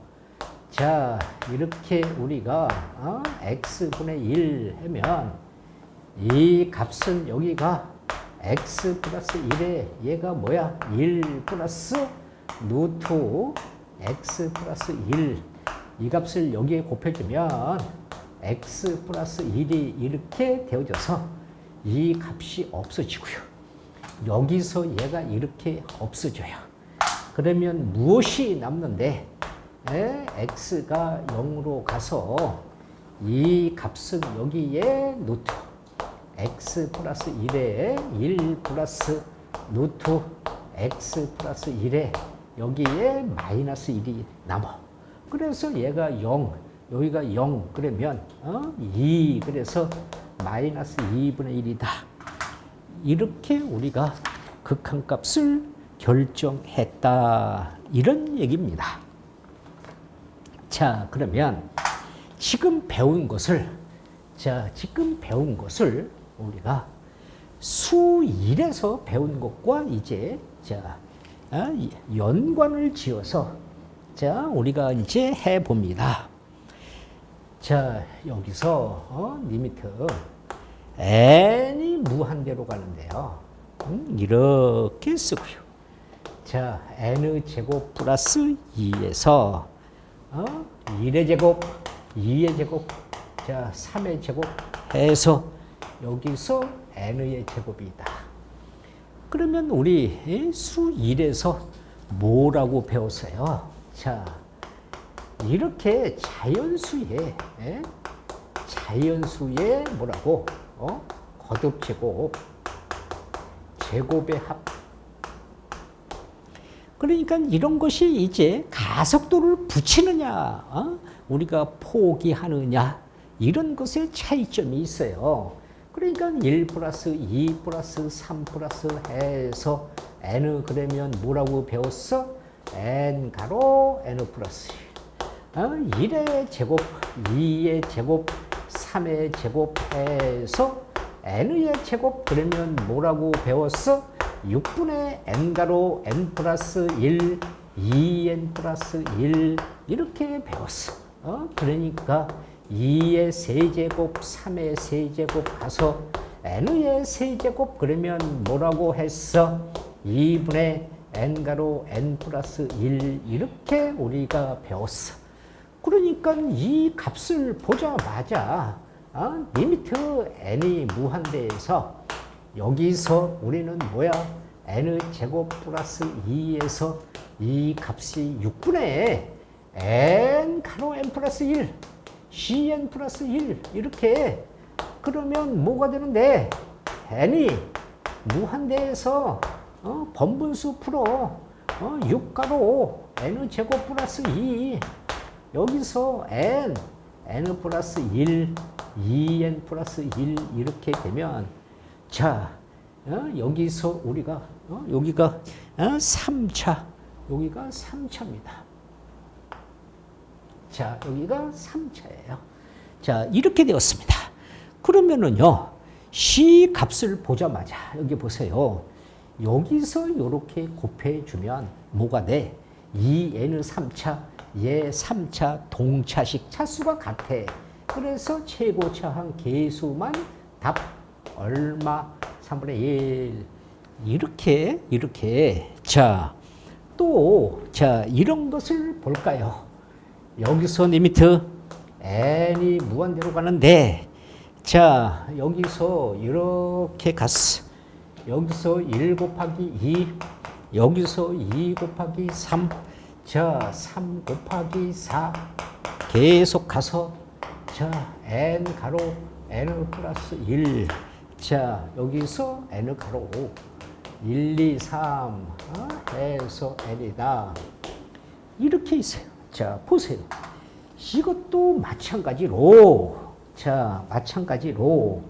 자, 이렇게 우리가 x분의 1 하면 이 값은 여기가 x 플러스 1에 얘가 뭐야? 1 플러스 루트 x 플러스 1 이 값을 여기에 곱해주면 x 플러스 1이 이렇게 되어져서 이 값이 없어지고요. 여기서 얘가 이렇게 없어져요. 그러면 무엇이 남는데? x가 0으로 가서 이 값은 여기에 루트 x 플러스 1에 1 플러스 루트 x 플러스 1에 여기에 마이너스 1이 남아. 그래서 얘가 0, 여기가 0 그러면 2 그래서 마이너스 2분의 1이다. 이렇게 우리가 극한값을 결정했다. 이런 얘기입니다. 자, 그러면 지금 배운 것을 우리가 수 1에서 배운 것과 이제 연관을 지어서 우리가 이제 해 봅니다. 자, 여기서 리미트 n이 무한대로 가는데요. 이렇게 쓰고요. 자, n 제곱 플러스 2에서 1의 제곱, 2의 제곱, 자, 3의 제곱 해서 여기서 n의 제곱이다. 그러면 우리 수 1에서 뭐라고 배웠어요? 자, 이렇게 자연수의 뭐라고? 거듭 제곱, 제곱의 합. 그러니까 이런 것이 이제 가속도를 붙이느냐, 우리가 포기하느냐, 이런 것에 차이점이 있어요. 그러니까 1 플러스 2 플러스 3 플러스 해서 n 그러면 뭐라고 배웠어? n 가로 n 플러스 1. 1의 제곱, 2의 제곱, 3의 제곱 해서 n의 제곱 그러면 뭐라고 배웠어? 6분의 n 가로 n 플러스 1, 2n 플러스 1 이렇게 배웠어. 그러니까 2의 세제곱, 3의 세제곱 가서 n의 세제곱 그러면 뭐라고 했어? 2분의 n 가로 n 플러스 1 이렇게 우리가 배웠어. 그러니까 이 값을 보자마자 리미트 n이 무한대에서 여기서 우리는 뭐야? n 제곱 플러스 2에서 이 값이 6분의 n 가로 n 플러스 1 cn 플러스 1 이렇게 그러면 뭐가 되는데 n이 무한대에서 번분수 풀어 6가로 n 제곱 플러스 2 여기서 n 플러스 1 2n 플러스 1 이렇게 되면 자 여기서 우리가 여기가 3차 여기가 3차입니다. 자 여기가 3차예요. 자 이렇게 되었습니다. 그러면은요 C 값을 보자마자 여기 보세요. 여기서 이렇게 곱해주면 뭐가 돼? 2n 3차 얘 3차 동차식 차수가 같아. 그래서 최고차항 계수만 답 얼마? 3분의 1 이렇게 자 또 자 이런 것을 볼까요? 여기서 리미트 n이 무한대로 가는데 자 여기서 이렇게 갔어. 여기서 1 곱하기 2 여기서 2 곱하기 3 자 3 곱하기 4 계속 가서 자 n 가로 n 플러스 1 자 여기서 n 가로 1, 2, 3 해서 n이다. 이렇게 있어요. 자 보세요. 이것도 마찬가지로 자 마찬가지로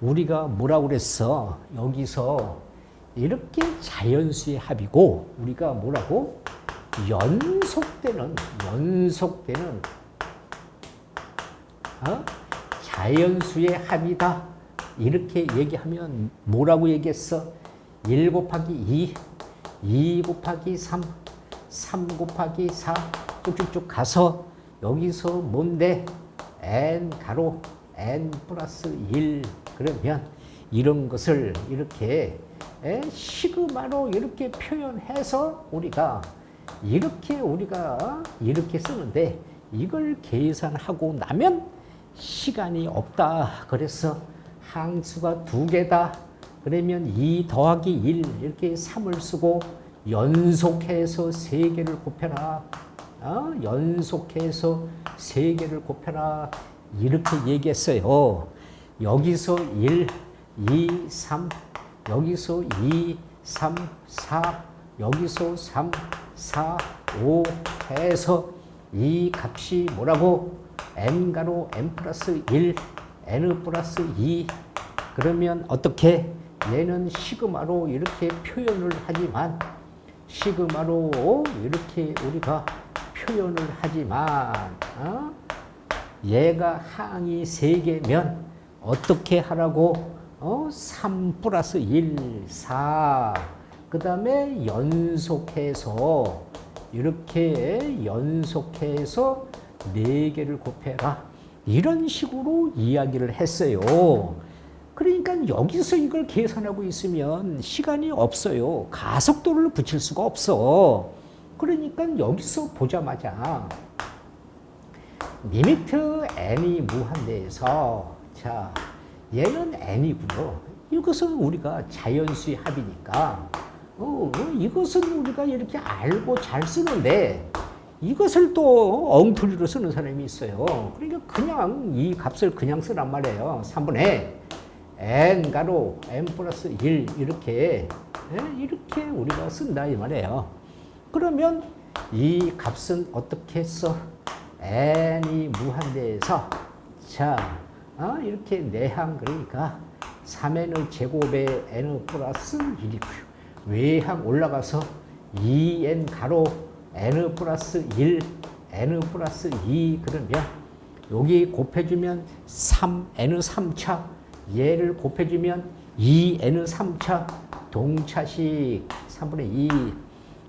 우리가 뭐라고 그랬어? 여기서 이렇게 자연수의 합이고 우리가 뭐라고? 연속되는 자연수의 합이다. 이렇게 얘기하면 뭐라고 얘기했어? 1 곱하기 2, 2 곱하기 3, 3 곱하기 4 쭉쭉쭉 가서 여기서 뭔데? n 가로 n 플러스 1 그러면 이런 것을 이렇게 시그마로 이렇게 표현해서 우리가 이렇게 쓰는데 이걸 계산하고 나면 시간이 없다. 그래서 항수가 2개다. 그러면 2 더하기 1 이렇게 3을 쓰고 연속해서 3개를 곱해라. 연속해서 3개를 곱해라. 이렇게 얘기했어요. 여기서 1, 2, 3, 여기서 2, 3, 4, 여기서 3, 4, 5 해서 이 값이 뭐라고? n가로 n 플러스 1, n 플러스 2. 그러면 어떻게? 얘는 시그마로 이렇게 표현을 하지만, 시그마로 이렇게 우리가 표현을 하지만, 얘가 항이 3개면 어떻게 하라고? 3 플러스 1, 4. 그 다음에 연속해서, 이렇게 연속해서 4개를 곱해라. 이런 식으로 이야기를 했어요. 그러니까 여기서 이걸 계산하고 있으면 시간이 없어요. 가속도를 붙일 수가 없어. 그러니까 여기서 보자마자 리미트 n이 무한대에서, 자, 얘는 n이고요. 이것은 우리가 자연수의 합이니까, 이것은 우리가 이렇게 알고 잘 쓰는데, 이것을 또 엉터리로 쓰는 사람이 있어요. 그러니까 그냥 이 값을 그냥 쓰란 말이에요. 3분의 n 가로 n 플러스 1 이렇게 우리가 쓴다 이 말이에요. 그러면 이 값은 어떻게 써? n이 무한대에서, 자, 이렇게 내항, 그러니까 3n의 제곱에 n 플러스 1이고요. 외항 올라가서 2n 가로 n 플러스 1, n 플러스 2. 그러면 여기 곱해주면 3n 3차, 얘를 곱해주면 2n 3차, 동차식 3분의 2.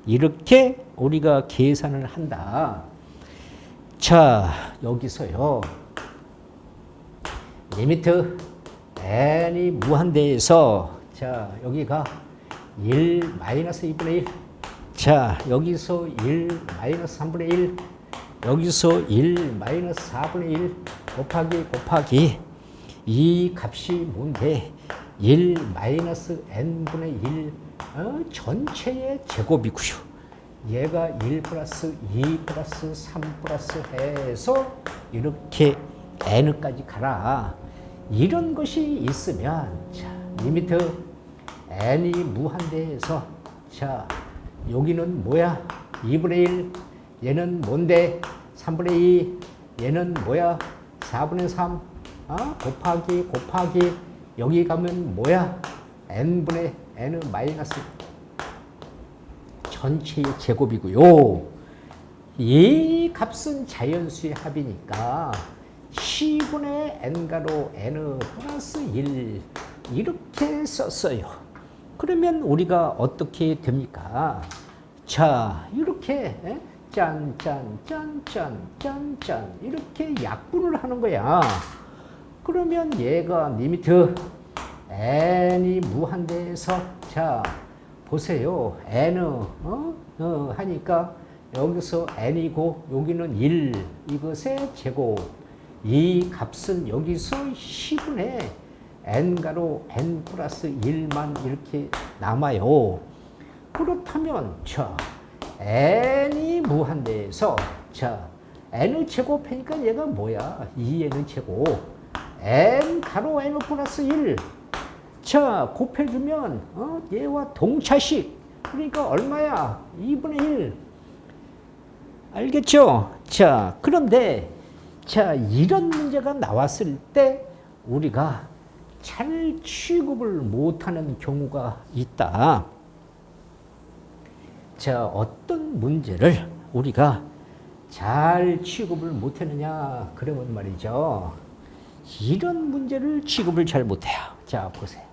이렇게 우리가 계산을 한다. 자, 여기서요, 리미트 n이 무한대에서, 자, 여기가 1 마이너스 2분의 1, 자, 여기서 1 마이너스 3분의 1, 여기서 1 마이너스 4분의 1 곱하기 이 값이 뭔데? 1 마이너스 n분의 1 전체의 제곱이고요. 얘가 1 플러스 2 플러스 3 플러스 해서 이렇게 n까지 가라. 이런 것이 있으면, 자, 리미트 n이 무한대에서, 자, 여기는 뭐야? 2분의 1. 얘는 뭔데? 3분의 2. 얘는 뭐야? 4분의 3. 곱하기 여기 가면 뭐야? n분의 n 마이너스 전체의 제곱이고요. 이 값은 자연수의 합이니까 10분의 n가로 n 플러스 1 이렇게 썼어요. 그러면 우리가 어떻게 됩니까? 자, 이렇게 짠 이렇게 약분을 하는 거야. 그러면 얘가 리미트 n이 무한대에서, 자, 보세요. n 하니까 여기서 n이고 여기는 1, 이것의 제곱. 이 값은 여기서 10분의 n가로 n 플러스 1만 이렇게 남아요. 그렇다면, 자, n이 무한대에서, 자, n을 제곱하니까 얘가 뭐야? 2n을 제곱. n 가로 n 플러스 1. 자, 곱해주면, 얘와 동차식. 그러니까 얼마야? 2분의 1. 알겠죠? 자, 그런데, 자, 이런 문제가 나왔을 때 우리가 잘 취급을 못하는 경우가 있다. 자, 어떤 문제를 우리가 잘 취급을 못하느냐, 그러면 말이죠. 이런 문제를 취급을 잘 못해요. 자, 보세요.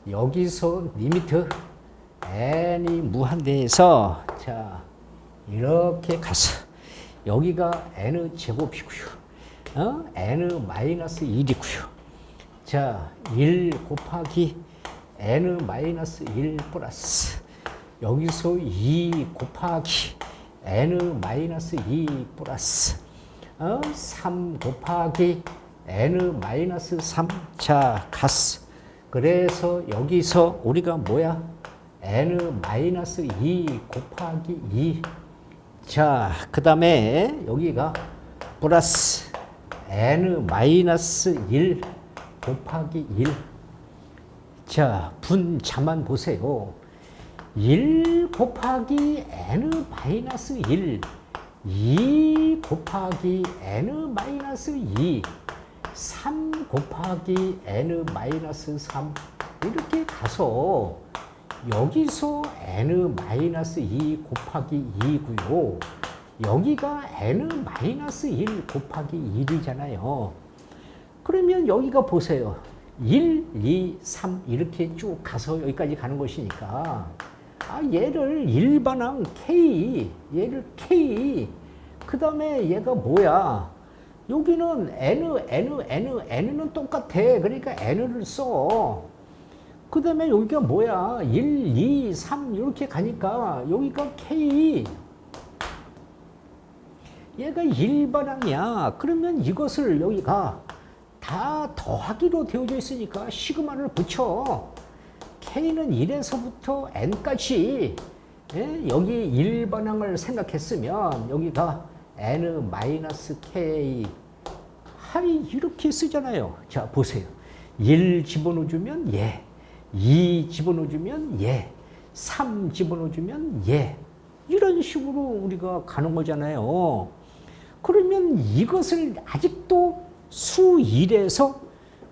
여기서 리미트 n이 무한대에서, 자, 이렇게 가서 여기가 n 제곱이고요. n 마이너스 1이고요. 자, 1 곱하기 n 마이너스 1 플러스 여기서 2 곱하기 n 마이너스 2 플러스 3 곱하기 n 마이너스 3. 자, 갔어. 그래서 여기서 우리가 뭐야? n 마이너스 2 곱하기 2. 자, 그 다음에 여기가 플러스 n 마이너스 1 곱하기 1. 자, 분자만 보세요. 1 곱하기 n 마이너스 1, 2 곱하기 n 마이너스 2, 3 곱하기 n 마이너스 3 이렇게 가서 여기서 n 마이너스 2 곱하기 2고요. 여기가 n 마이너스 1 곱하기 1이잖아요. 그러면 여기가 보세요. 1, 2, 3 이렇게 쭉 가서 여기까지 가는 것이니까 얘를 일반항 K, 얘를 K, 그 다음에 얘가 뭐야? 여기는 N는 똑같아. 그러니까 N을 써. 그 다음에 여기가 뭐야? 1, 2, 3 이렇게 가니까 여기가 K. 얘가 일반항이야. 그러면 이것을 여기가 다 더하기로 되어져 있으니까 시그마를 붙여. K는 1에서부터 N까지 여기 일반항을 생각했으면 여기가 N-K 이렇게 쓰잖아요. 자, 보세요. 1 집어넣어주면 얘, 2 집어넣어주면 얘, 3 집어넣어주면 얘. 이런 식으로 우리가 가는 거잖아요. 그러면 이것을 아직도 수 1에서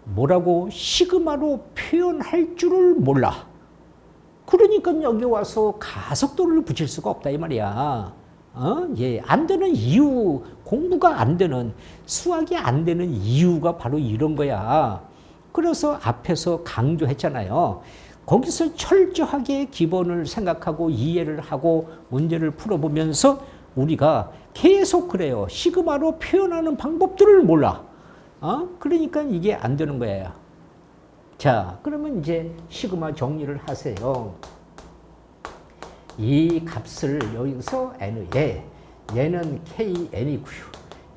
뭐라고 시그마로 표현할 줄을 몰라. 그러니까 여기 와서 가속도를 붙일 수가 없다 이 말이야. 예, 안 되는 이유, 공부가 안 되는, 수학이 안 되는 이유가 바로 이런 거야. 그래서 앞에서 강조했잖아요. 거기서 철저하게 기본을 생각하고 이해를 하고 문제를 풀어보면서 우리가 계속 그래요. 시그마로 표현하는 방법들을 몰라. 그러니까 이게 안 되는 거예요. 자, 그러면 이제 시그마 정리를 하세요. 이 값을 여기서 n에, 얘는 kn이고요.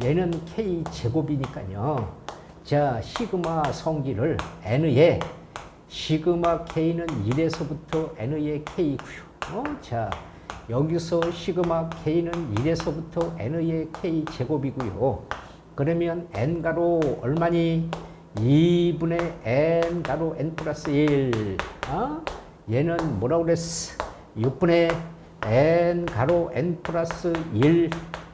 얘는 k 제곱이니까요. 자, 시그마 성질을 n에, 시그마 k는 1에서부터 n의 k고요. 자, 여기서 시그마 k는 1에서부터 n의 k 제곱이고요. 그러면 n가로 얼마니? 2분의 n 가로 n 플러스 1. 얘는 뭐라고 그랬어? 6분의 n 가로 n 플러스 1,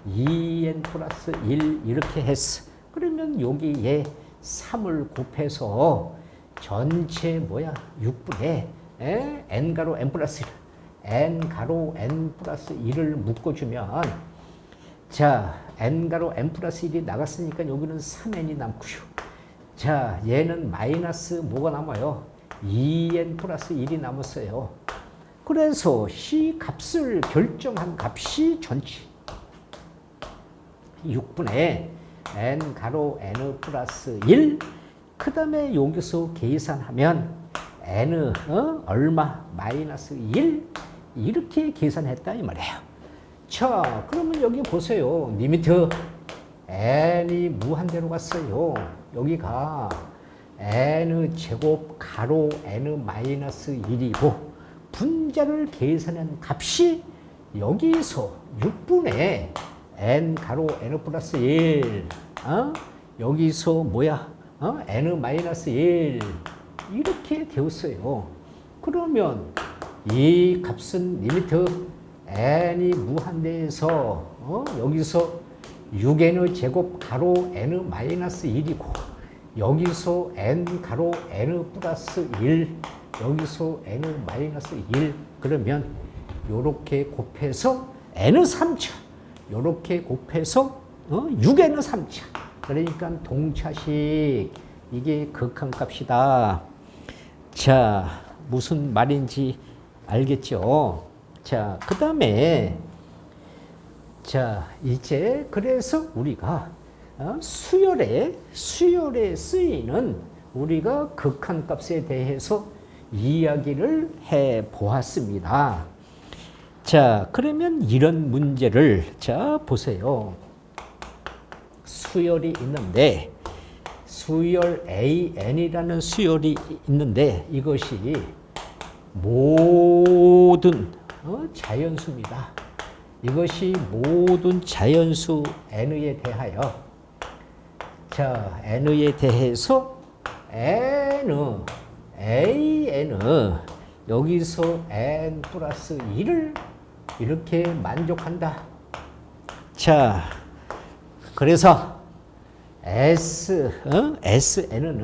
2n 플러스 1 이렇게 했어. 그러면 여기에 3을 곱해서 전체 뭐야? 6분의 n 가로 n 플러스 1, n 가로 n 플러스 1을 묶어주면 자, n 가로 n 플러스 1이 나갔으니까 여기는 3n이 남고요. 자, 얘는 마이너스 뭐가 남아요? 2n 플러스 1이 남았어요. 그래서 C 값을 결정한 값이 전체 6분의 n 가로 n 플러스 1. 그 다음에 여기서 계산하면 n 얼마? 마이너스 1 이렇게 계산했다 이 말이에요. 자, 그러면 여기 보세요. 리미트 n이 무한대로 갔어요. 여기가 n 제곱 가로 n 마이너스 1이고 분자를 계산한 값이 여기서 6분의 n 가로 n 플러스 1 여기서 뭐야? n 마이너스 1 이렇게 되었어요. 그러면 이 값은 리미트 n이 무한대에서 여기서 6n 제곱 가로 n 마이너스 1이고 여기서 n 가로 n 플러스 1 여기서 n 마이너스 1 그러면 요렇게 곱해서 n 3차 요렇게 곱해서 6n 3차 그러니까 동차식 이게 극한값이다. 자, 무슨 말인지 알겠죠? 자, 그 다음에 자, 이제 그래서 우리가 수열에 쓰이는 우리가 극한값에 대해서 이야기를 해 보았습니다. 자, 그러면 이런 문제를 자 보세요. 수열이 있는데 수열 AN이라는 수열이 있는데 이것이 모든 자연수입니다. 이것이 모든 자연수 n에 대하여 자, n에 대해서 n, an 여기서 n 플러스 1을 이렇게 만족한다. 자, 그래서 SN은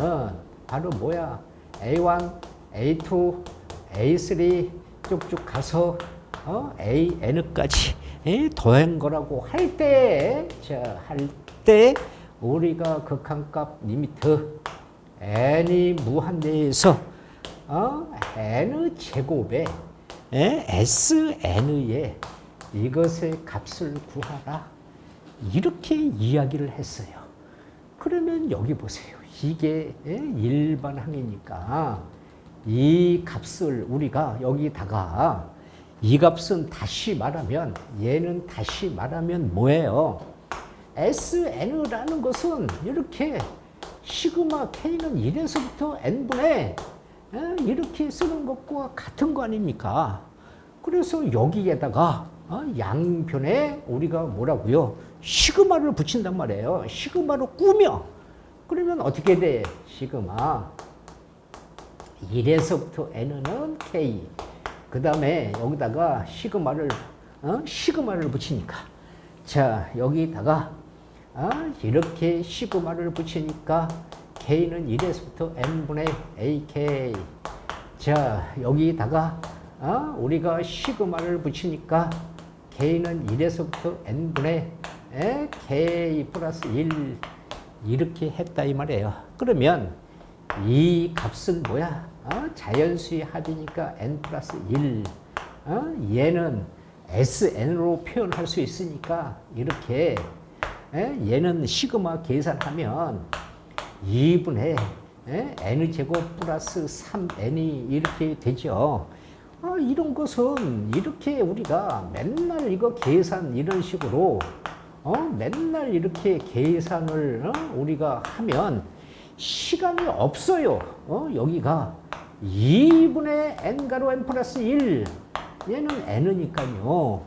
바로 뭐야? A1, A2, A3 쭉쭉 가서 AN까지 더한 거라고 할 때, 자, 할 때 우리가 극한값 리미트 n이 무한대에서 n 제곱에 SN의 이것의 값을 구하라. 이렇게 이야기를 했어요. 그러면 여기 보세요. 이게 일반항이니까 이 값을 우리가 여기다가 이 값은 다시 말하면 얘는 다시 말하면 뭐예요? SN이라는 것은 이렇게 시그마 K는 1에서부터 N분의 이렇게 쓰는 것과 같은 거 아닙니까? 그래서 여기에다가 양변에 우리가 뭐라고요? 시그마를 붙인단 말이에요. 시그마로 꾸며. 그러면 어떻게 돼? 시그마 1에서부터 N은 K. 그 다음에 여기다가 시그마를 붙이니까. 자, 여기다가 이렇게 시그마를 붙이니까 K는 1에서부터 N분의 AK. 자, 여기다가 우리가 시그마를 붙이니까 K는 1에서부터 N분의 K 플러스 1 이렇게 했다 이 말이에요. 그러면 이 값은 뭐야? 자연수의 합이니까 N 플러스 1. 얘는 SN으로 표현할 수 있으니까 이렇게 얘는 시그마 계산하면 2분의 N제곱 플러스 3N이 이렇게 되죠. 이런 것은 이렇게 우리가 맨날 이거 계산 이런 식으로 맨날 이렇게 계산을 우리가 하면 시간이 없어요. 여기가 2분의 n가로 n 플러스 1 얘는 n이니까요.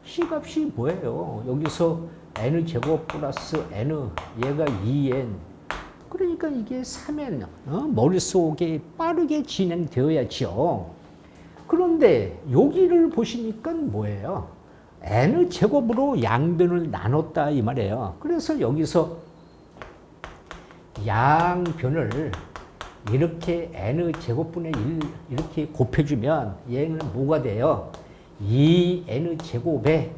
C값이 뭐예요? 여기서 n제곱 플러스 n 얘가 2n 그러니까 이게 3n 머릿속에 빠르게 진행되어야죠. 그런데 여기를 보시니까 뭐예요? n제곱으로 양변을 나눴다 이 말이에요. 그래서 여기서 양변을 이렇게 n제곱분의 1 이렇게 곱해주면 얘는 뭐가 돼요? 2n제곱에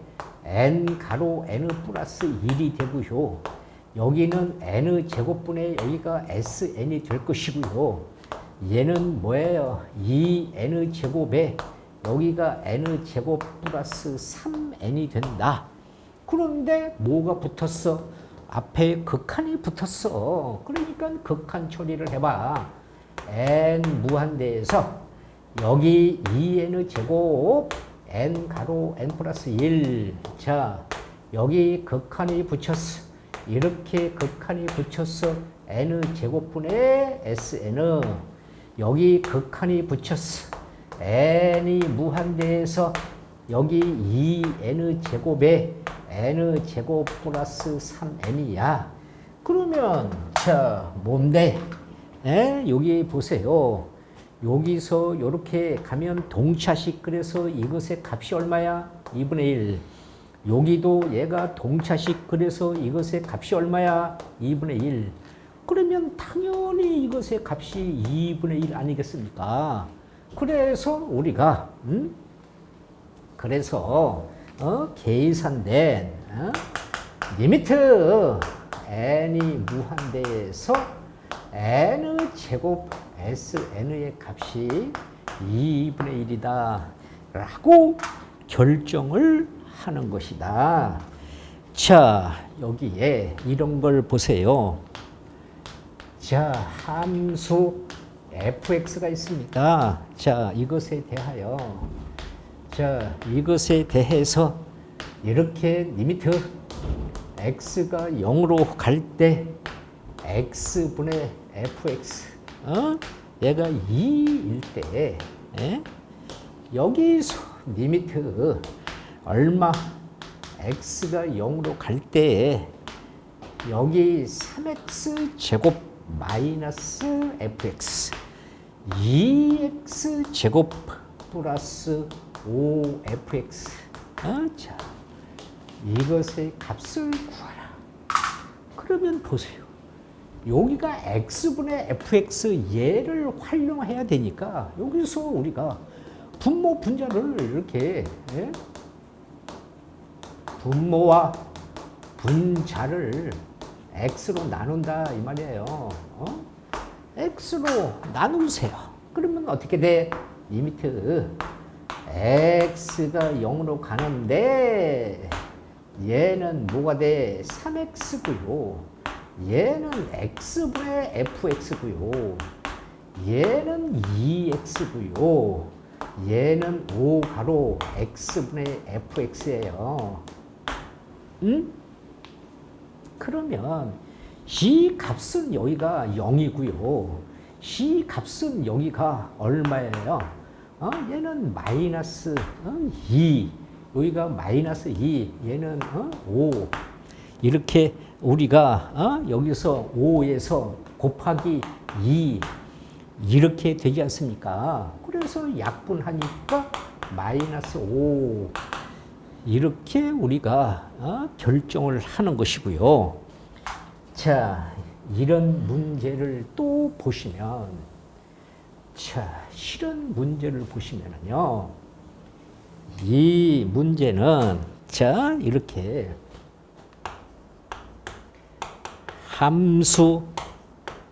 n가로 n 플러스 1이 되고요. 여기는 n제곱분의 여기가 sn이 될 것이고요. 얘는 뭐예요? 2n제곱에 여기가 n제곱 플러스 3n이 된다. 그런데 뭐가 붙었어? 앞에 극한이 붙었어. 그러니까 극한 처리를 해봐. n 무한대에서 여기 2n제곱 n 가로 n 플러스 1. 자, 여기 극한이 붙였어. 이렇게 극한이 붙였어. n제곱분의 sn. 여기 극한이 붙였어. n이 무한대에서 여기 2n제곱에 n제곱 플러스 3n이야. 그러면 자 뭔데? 여기 보세요. 여기서 이렇게 가면 동차식. 그래서 이것의 값이 얼마야? 2분의 1. 여기도 얘가 동차식. 그래서 이것의 값이 얼마야? 2분의 1. 그러면 당연히 이것의 값이 2분의 1 아니겠습니까? 그래서 우리가 그래서 계산된 리미트 n이 무한대에서 n제곱 sn의 값이 2분의 1이다 라고 결정을 하는 것이다. 자, 여기에 이런 걸 보세요. 자, 함수 fx가 있습니다. 자, 이것에 대하여 자, 이것에 대해서 이렇게 리미트 x가 0으로 갈 때 x분의 fx 얘가 2일 때 여기서 리미트 얼마? x가 0으로 갈 때 여기 3x 제곱 마이너스 fx 2x 제곱 플러스 5fx 자, 이것의 값을 구하라. 그러면 보세요. 여기가 x분의 fx 얘를 활용해야 되니까 여기서 우리가 분모 분자를 이렇게 분모와 분자를 x로 나눈다 이 말이에요. x로 나누세요. 그러면 어떻게 돼? 리미트 x가 0으로 가는데 얘는 뭐가 돼? 3x고요. 얘는 x분의 fx고요. 얘는 2x고요. 얘는 5 가로 x분의 fx예요. 응? 그러면 이 값은 여기가 0이고요. 이 값은 여기가 얼마예요? 얘는 마이너스 2. 여기가 마이너스 2. 얘는 5. 이렇게 우리가 여기서 5에서 곱하기 2 이렇게 되지 않습니까? 그래서 약분하니까 마이너스 5 이렇게 우리가 결정을 하는 것이고요. 자, 이런 문제를 또 보시면 자, 이런 문제를 보시면은요. 이 문제는 자, 이렇게 함수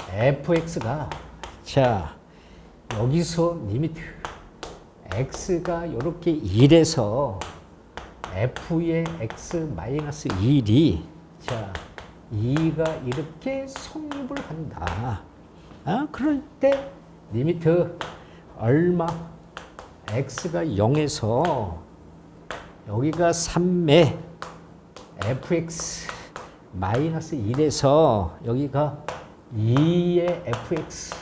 fx가 자, 여기서 리미트 x가 이렇게 1에서 f의 x 마이너스 1이 자, 2가 이렇게 성립을 한다. 그럴 때 리미트 얼마? x가 0에서 여기가 3의 fx 마이너스 1에서 여기가 2의 fx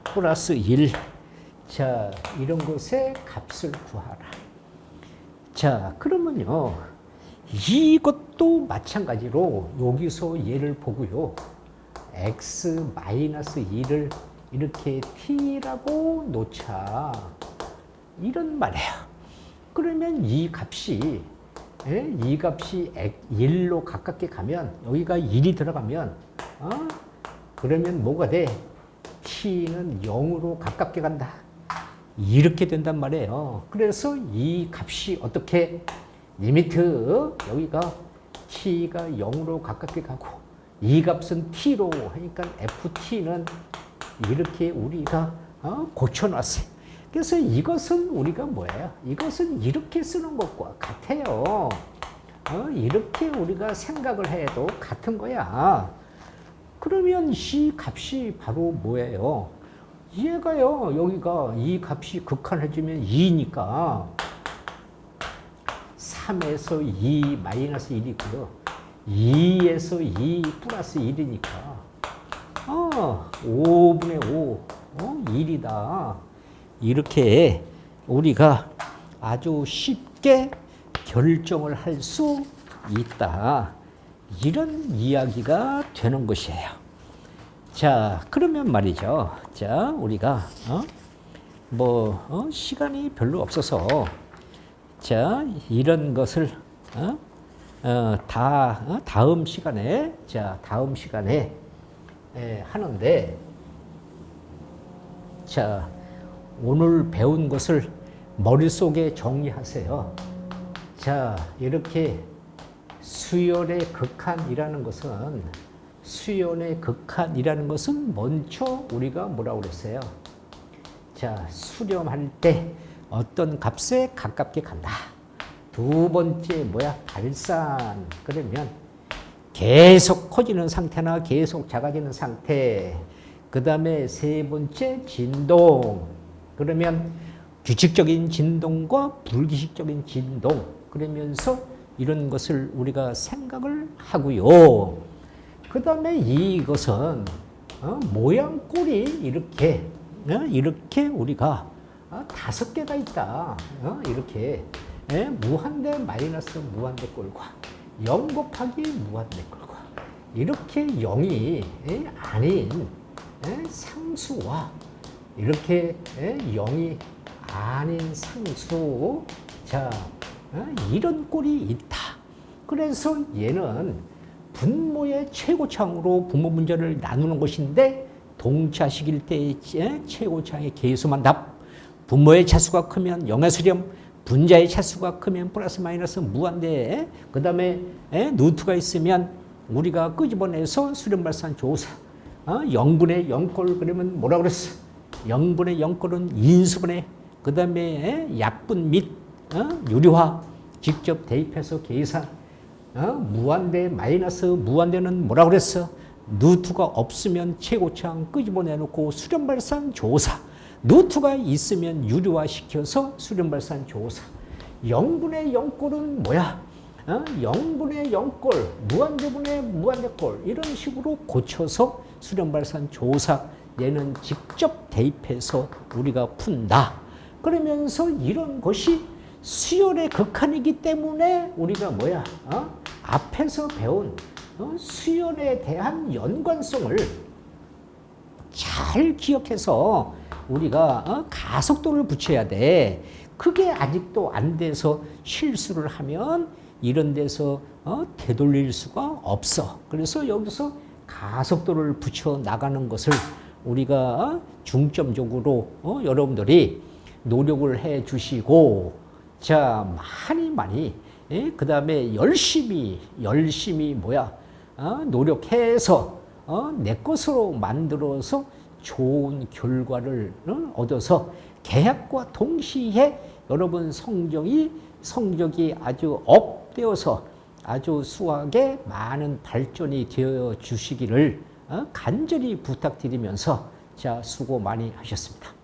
플러스 1. 자, 이런 것의 값을 구하라. 자, 그러면요. 이것도 마찬가지로 여기서 얘를 보고요. x 마이너스 2를 이렇게 t라고 놓자. 이런 말이에요. 그러면 이 값이 1로 가깝게 가면 여기가 1이 들어가면 그러면 뭐가 돼? t는 0으로 가깝게 간다. 이렇게 된단 말이에요. 그래서 이 값이 어떻게 리미트 여기가 t가 0으로 가깝게 가고 이 값은 t로 하니까 ft는 이렇게 우리가 고쳐놨어요. 그래서 이것은 우리가 뭐예요? 이것은 이렇게 쓰는 것과 같아요. 이렇게 우리가 생각을 해도 같은 거야. 그러면 이 값이 바로 뭐예요? 얘가요, 여기가 이 값이 극한해지면 2니까 3에서 2 마이너스 1이고요. 2에서 2 플러스 1이니까 5분의 5, 1이다. 이렇게 우리가 아주 쉽게 결정을 할 수 있다. 이런 이야기가 되는 것이에요. 자, 그러면 말이죠. 자, 우리가 시간이 별로 없어서 자, 이런 것을 다음 시간에 하는데 자, 오늘 배운 것을 머릿속에 정리하세요. 자, 이렇게 수열의 극한이라는 것은 먼저 우리가 뭐라고 그랬어요? 자, 수렴할 때 어떤 값에 가깝게 간다. 두 번째 뭐야? 발산. 그러면 계속 커지는 상태나 계속 작아지는 상태. 그 다음에 세 번째 진동. 그러면 규칙적인 진동과 불규칙적인 진동. 그러면서 이런 것을 우리가 생각을 하고요. 그 다음에 이것은 모양 꼴이 이렇게 우리가 5개가 있다. 이렇게 무한대 마이너스 무한대 꼴과 0 곱하기 무한대 꼴과 이렇게 0이 아닌 상수와 이렇게 0이 아닌 상수 자 이런 꼴이 있다. 그래서 얘는 분모의 최고차항으로 분모 문제를 나누는 것인데 동차식일 때의 최고차항의 계수만 답. 분모의 차수가 크면 0의 수렴, 분자의 차수가 크면 플러스 마이너스 무한대. 그 다음에 루트가 있으면 우리가 끄집어내서 수렴 발산 조사. 0분의 0꼴 그러면 뭐라 그랬어? 0분의 0꼴은 인수분해. 그 다음에 약분 및 유리화 직접 대입해서 계산. 무한대 마이너스 무한대는 뭐라 그랬어? 루트가 없으면 최고차항 끄집어내놓고 수렴 발산 조사. 루트가 있으면 유리화 시켜서 수렴 발산 조사. 0분의 0꼴은 뭐야? 0분의 0꼴, 무한대분의 무한대꼴 이런 식으로 고쳐서 수렴 발산 조사. 얘는 직접 대입해서 우리가 푼다. 그러면서 이런 것이 수열의 극한이기 때문에 우리가 뭐야? 앞에서 배운 수열에 대한 연관성을 잘 기억해서 우리가 가속도를 붙여야 돼. 그게 아직도 안 돼서 실수를 하면 이런 데서 되돌릴 수가 없어. 그래서 여기서 가속도를 붙여 나가는 것을 우리가 중점적으로 여러분들이 노력을 해 주시고 자 많이 그 다음에 열심히 뭐야 노력해서 내 것으로 만들어서 좋은 결과를 얻어서 개학과 동시에 여러분 성적이 아주 업되어서 아주 수학에 많은 발전이 되어 주시기를 간절히 부탁드리면서 자 수고 많이 하셨습니다.